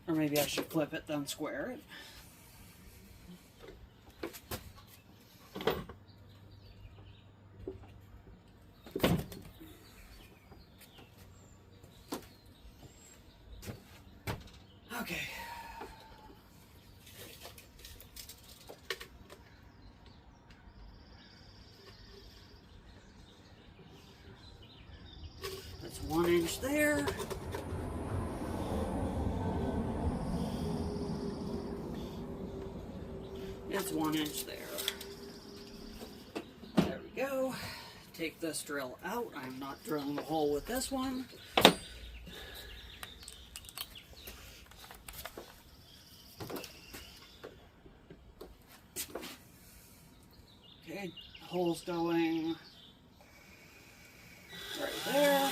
Or maybe I should flip it, then square it. Okay. That's 1 inch there. It's 1 inch there. There we go. Take this drill out. I'm not drilling a hole with this one. Okay, hole's going right there.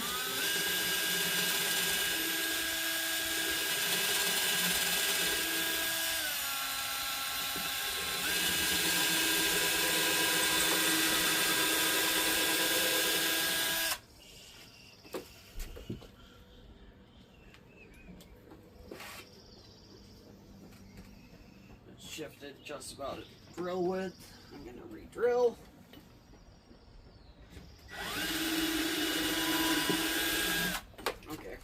Shifted just about at drill width. I'm going to re-drill. Okay.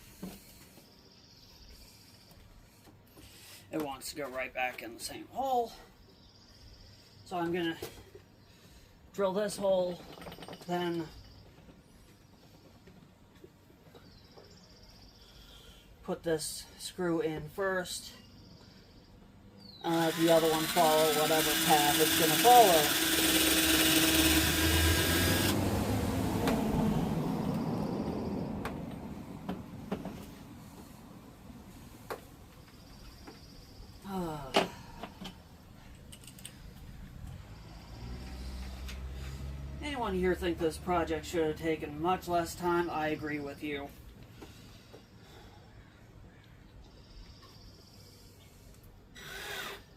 It wants to go right back in the same hole. So I'm going to drill this hole, then put this screw in first. The other one follow whatever path it's going to follow. Anyone here think this project should have taken much less time? I agree with you.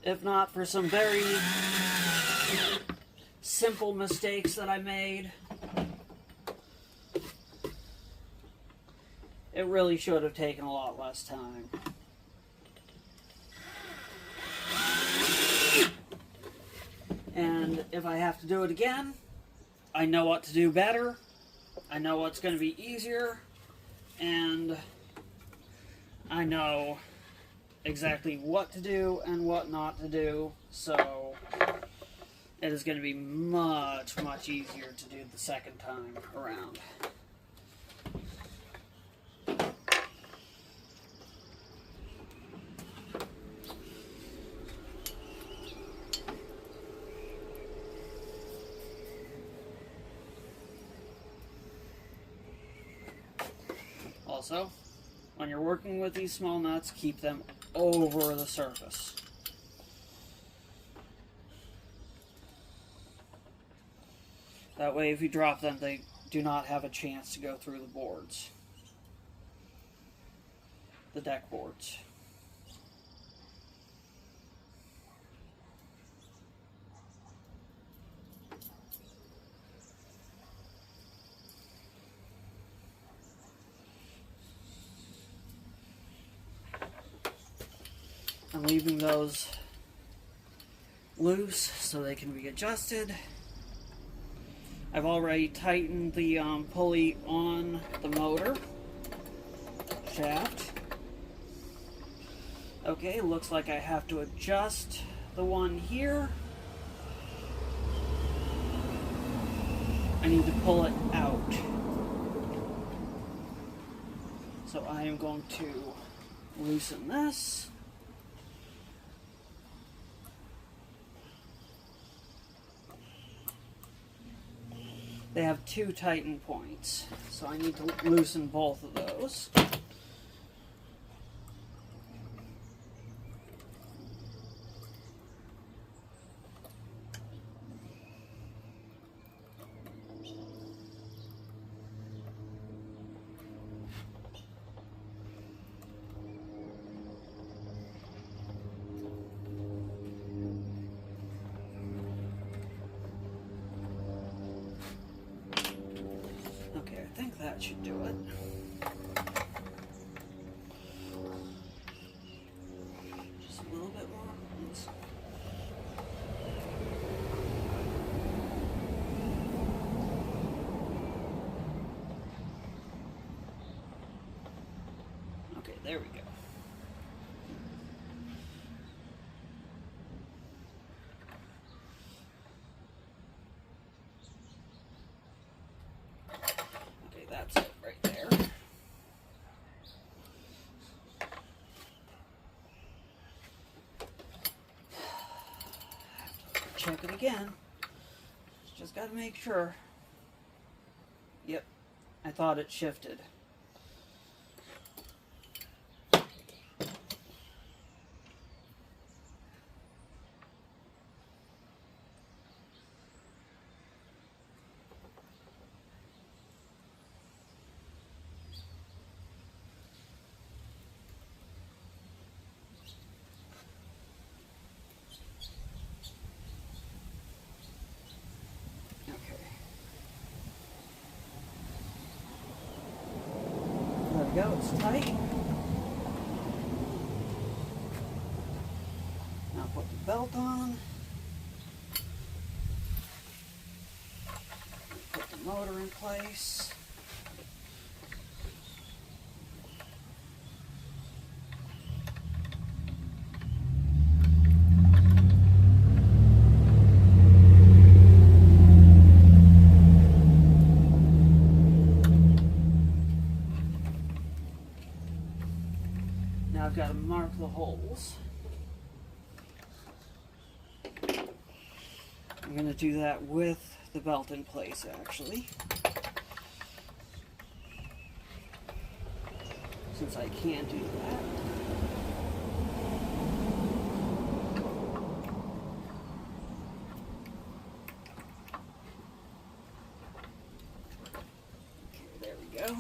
If not for some very simple mistakes that I made, it really should have taken a lot less time. And if I have to do it again, I know what to do better, I know what's going to be easier, and I know exactly what to do and what not to do, so it is going to be much, much easier to do the second time around. Also, when you're working with these small nuts, keep them over the surface. That way, if you drop them, they do not have a chance to go through the boards. The deck boards. I'm leaving those loose so they can be adjusted. I've already tightened the pulley on the motor shaft. Okay, looks like I have to adjust the one here. I need to pull it out. So I am going to loosen this. They have two tighten points, so I need to loosen both of those. Okay, I think that should do it. Just a little bit more. Okay, there we go. Okay, that's it right there. Check it again. Just got to make sure. Yep, I thought it shifted. There we go, it's tight. Now put the belt on. Put the motor in place. Now I've got to mark the holes. I'm going to do that with the belt in place, actually. Since I can do that. Okay, there we go.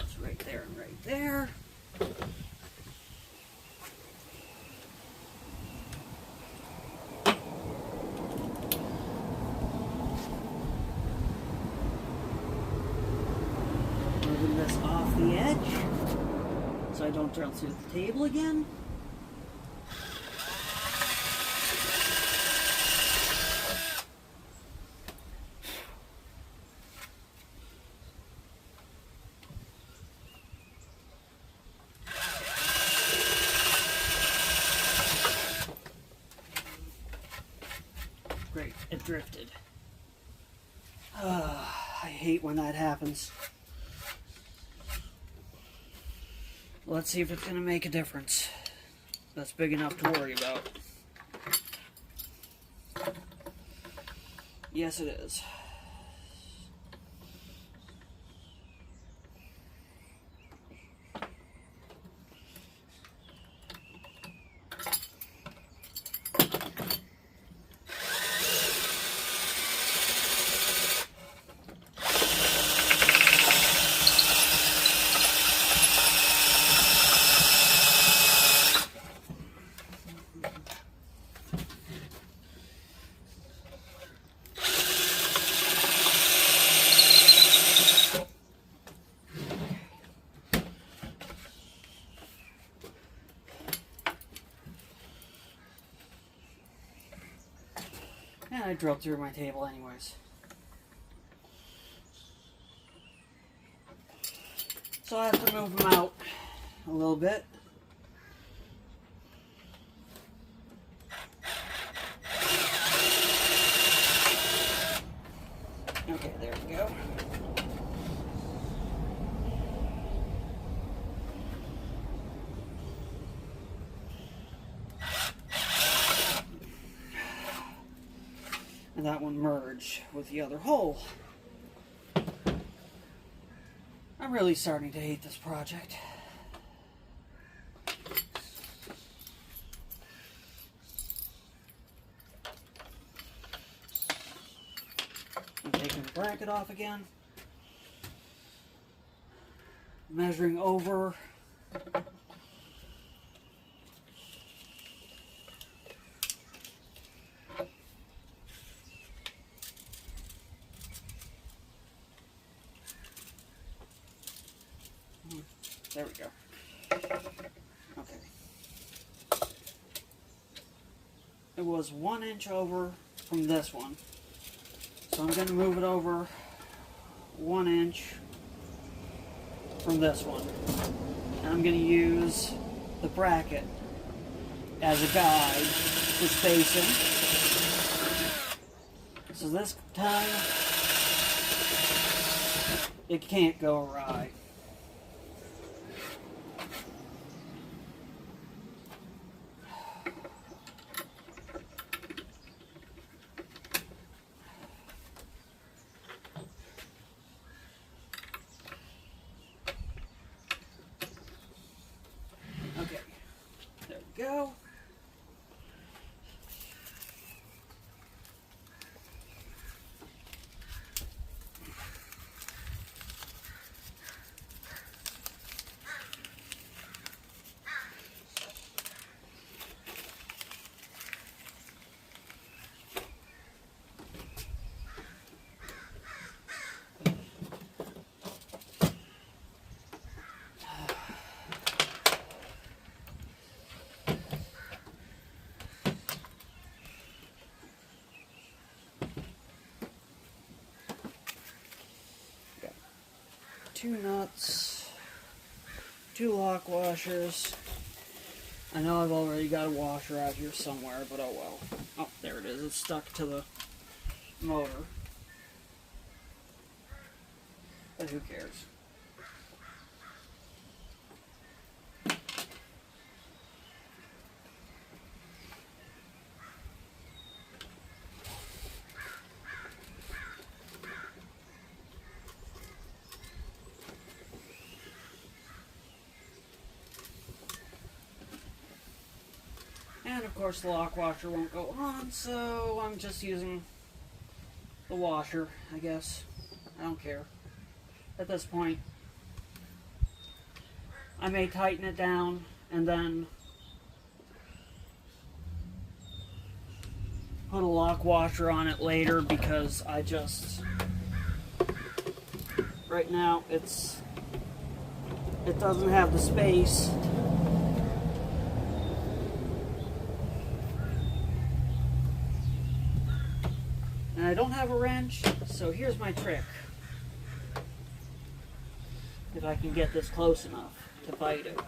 It's right there and right there. Moving this off the edge so I don't drill through the table again. Great, it drifted. I hate when that happens. Let's see if it's going to make a difference. That's big enough to worry about. Yes, it is. It drilled through my table anyways. So I have to move them out a little bit. Okay, there we go. And that one merged with the other hole. I'm really starting to hate this project. I'm taking the bracket off again. Measuring over. There we go. Okay. It was 1 inch over from this one. So I'm going to move it over 1 inch from this one. And I'm going to use the bracket as a guide for spacing. So this time, it can't go awry. Okay, there we go. Two nuts, 2 lock washers. I know I've already got a washer out here somewhere, but oh well. Oh, there it is. It's stuck to the motor. But who cares? And of course the lock washer won't go on, so I'm just using the washer, I guess. I don't care. At this point, I may tighten it down and then put a lock washer on it later, because I just, right now it doesn't have the space. And I don't have a wrench, so here's my trick. If I can get this close enough to fight it.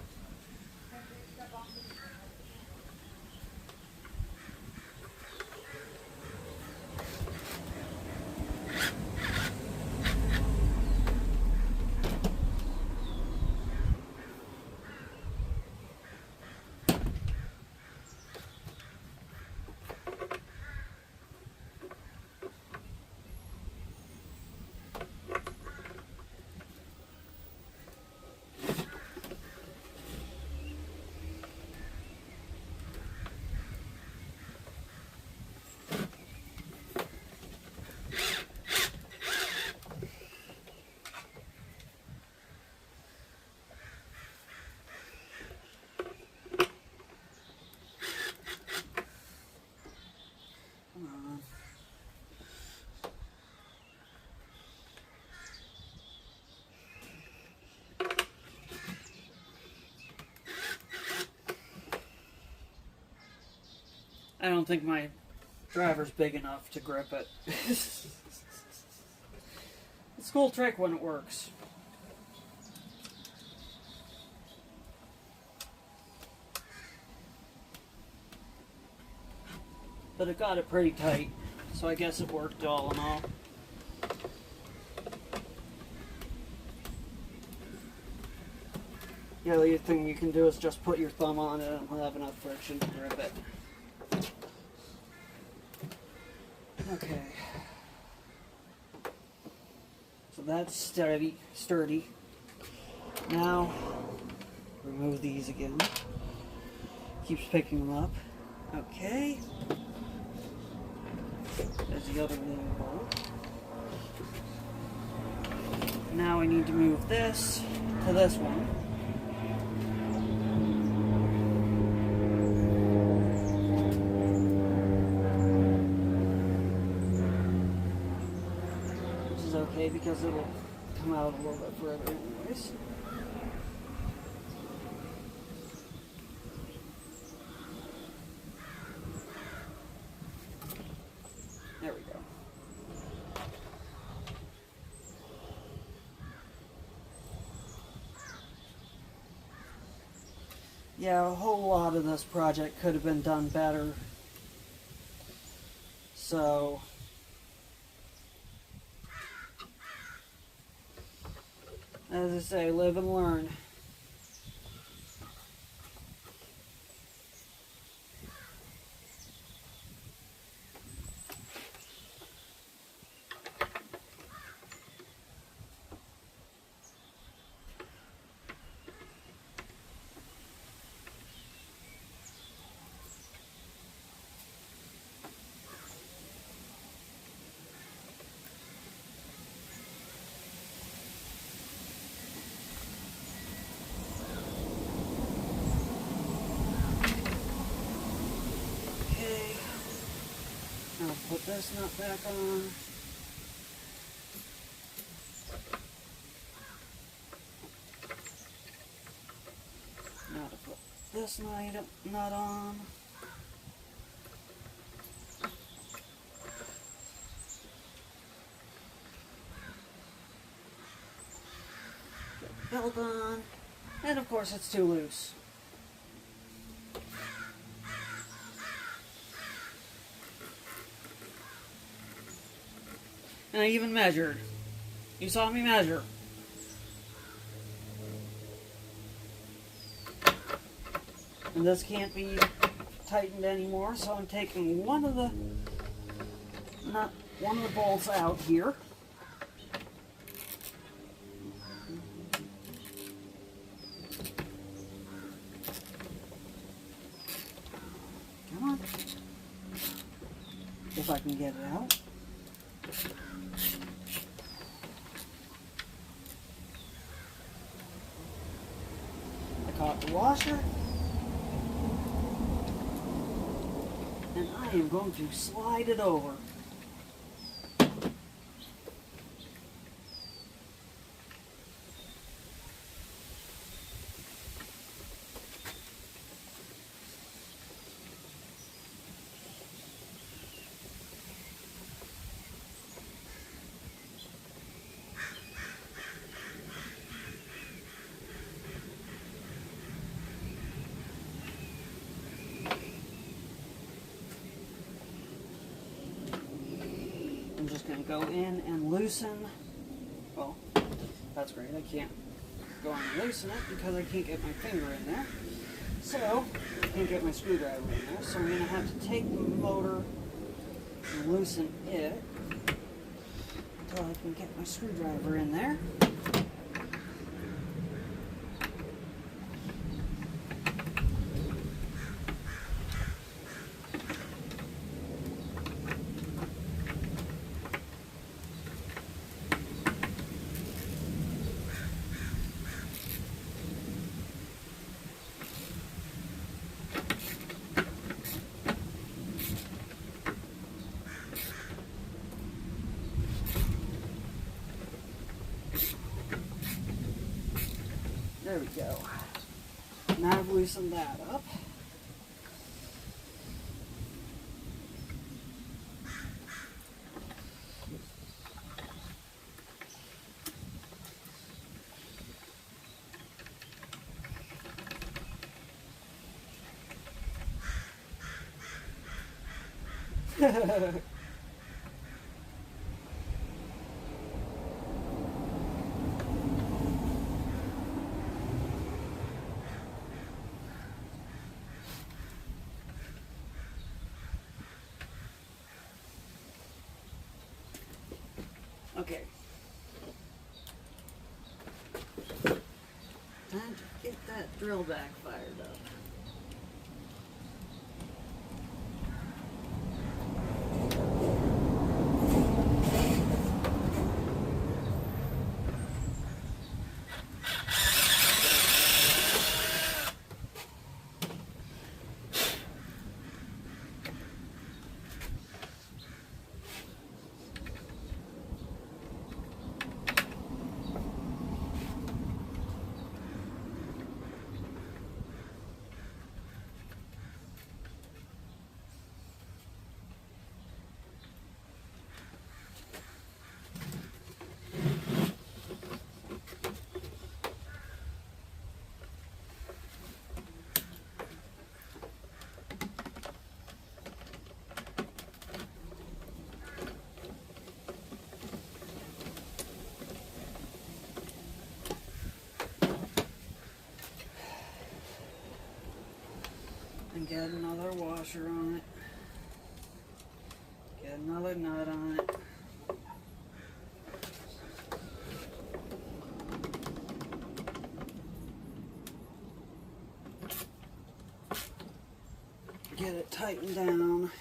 I don't think my driver's big enough to grip it. It's a cool trick when it works. But it got it pretty tight, so I guess it worked all in all. The other thing you can do is just put your thumb on it and it'll have enough friction to grip it. Okay. So that's sturdy. Now, remove these again. Keeps picking them up. Okay. There's the other little bolt. Now I need to move this to this one. Which is okay because it'll come out a little bit further anyways. There we go. Yeah, a whole lot of this project could have been done better. So, as I say, live and learn. I'll put this nut back on. Now to put this nut on. Get the belt on. And of course it's too loose. And I even measured. You saw me measure. And this can't be tightened anymore, so I'm taking one of the bolts out here. Come on. If I can get it out. I caught the washer. And I am going to slide it over. I'm just going to go in and loosen. Well, that's great. I can't go in and loosen it because I can't get my finger in there. So, I can't get my screwdriver in there. So I'm going to have to take the motor and loosen it until I can get my screwdriver in there. There we go. Now I've loosened that up. Okay. Time to get that drill back fired up. And get another washer on it. Get another nut on it. Get it tightened down.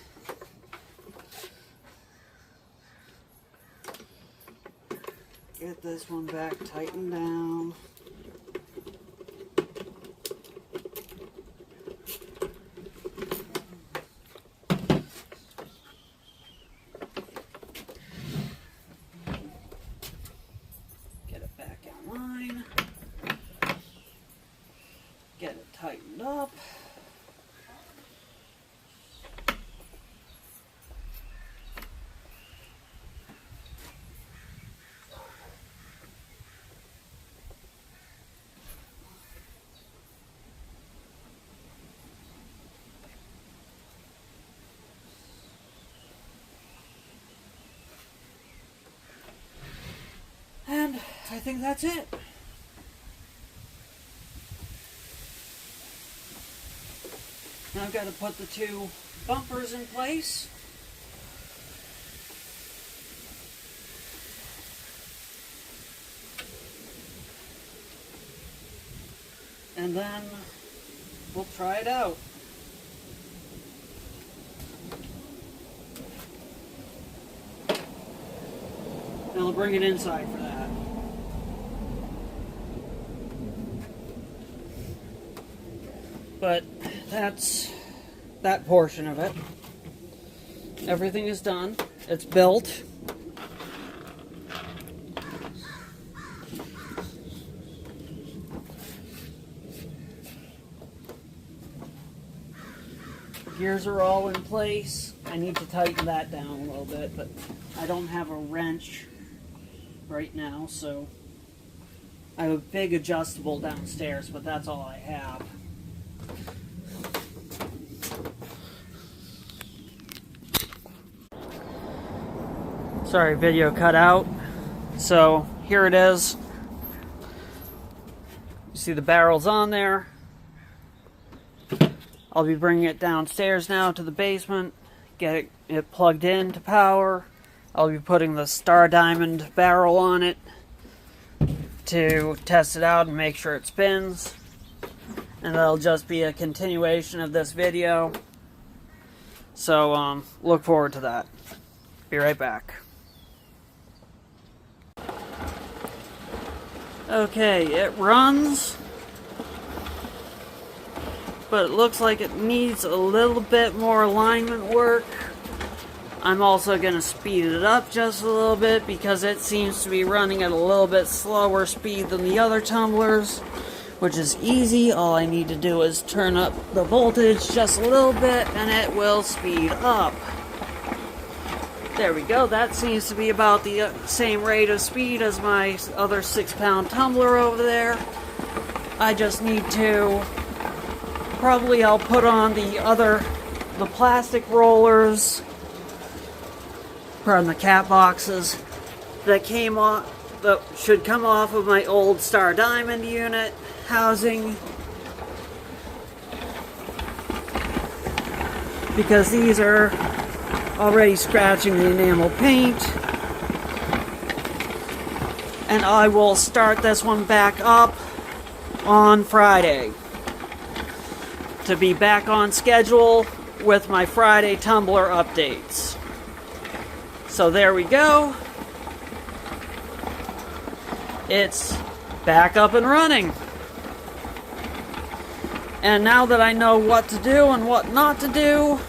Get this one back tightened down. Get it back in line. Get it tightened up. And I think that's it. Now I've got to put the two bumpers in place. And then we'll try it out. And I'll bring it inside for that. But that's that portion of it. Everything is done. It's built. Gears are all in place. I need to tighten that down a little bit, but I don't have a wrench right now, so I have a big adjustable downstairs, but that's all I have. Sorry, video cut out. So here it is. You see the barrels on there. I'll be bringing it downstairs now to the basement, get it plugged in to power. I'll be putting the Star Diamond barrel on it to test it out and make sure it spins. And that'll just be a continuation of this video. So look forward to that. Be right back. Okay, it runs, but it looks like it needs a little bit more alignment work. I'm also going to speed it up just a little bit because it seems to be running at a little bit slower speed than the other tumblers, which is easy. All I need to do is turn up the voltage just a little bit and it will speed up. There we go. That seems to be about the same rate of speed as my other 6-pound tumbler over there. I just need to... Probably I'll put on the plastic rollers pardon, the cat boxes that came off, that should come off of my old Star Diamond unit housing, because these are already scratching the enamel paint. And I will start this one back up on Friday to be back on schedule with my Friday tumbler updates. So there we go. It's back up and running. And now that I know what to do and what not to do,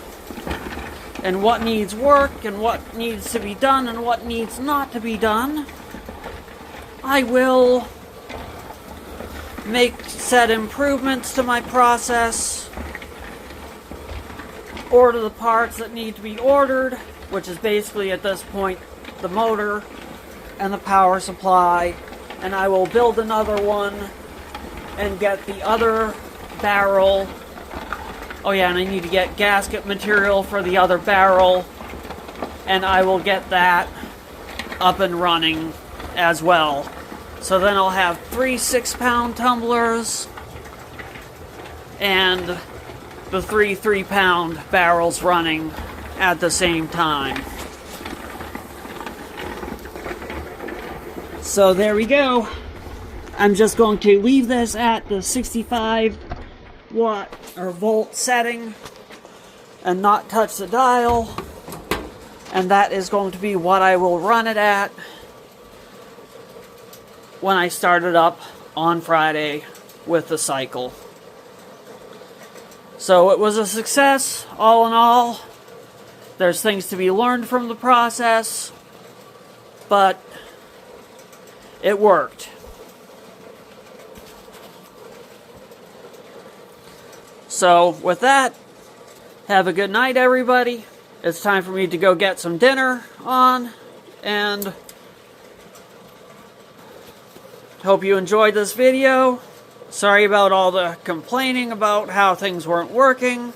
and what needs work and what needs to be done and what needs not to be done, I will make said improvements to my process, order the parts that need to be ordered, which is basically at this point the motor and the power supply, and I will build another one and get the other barrel. Oh yeah, and I need to get gasket material for the other barrel, and I will get that up and running as well. So then I'll have 3 6-pound tumblers and the 3 3-pound barrels running at the same time. So there we go. I'm just going to leave this at the 65 watt or volt setting and not touch the dial, and that is going to be what I will run it at when I start it up on Friday with the cycle. So it was a success all in all. There's things to be learned from the process, but it worked. So with that, have a good night, everybody. It's time for me to go get some dinner on, and hope you enjoyed this video. Sorry about all the complaining about how things weren't working,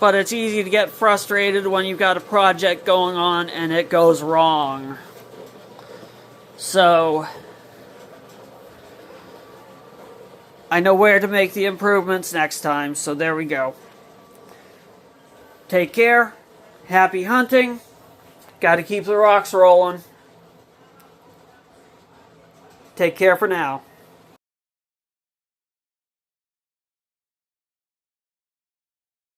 but it's easy to get frustrated when you've got a project going on and it goes wrong. So I know where to make the improvements next time, so there we go. Take care. Happy hunting. Got to keep the rocks rolling. Take care for now.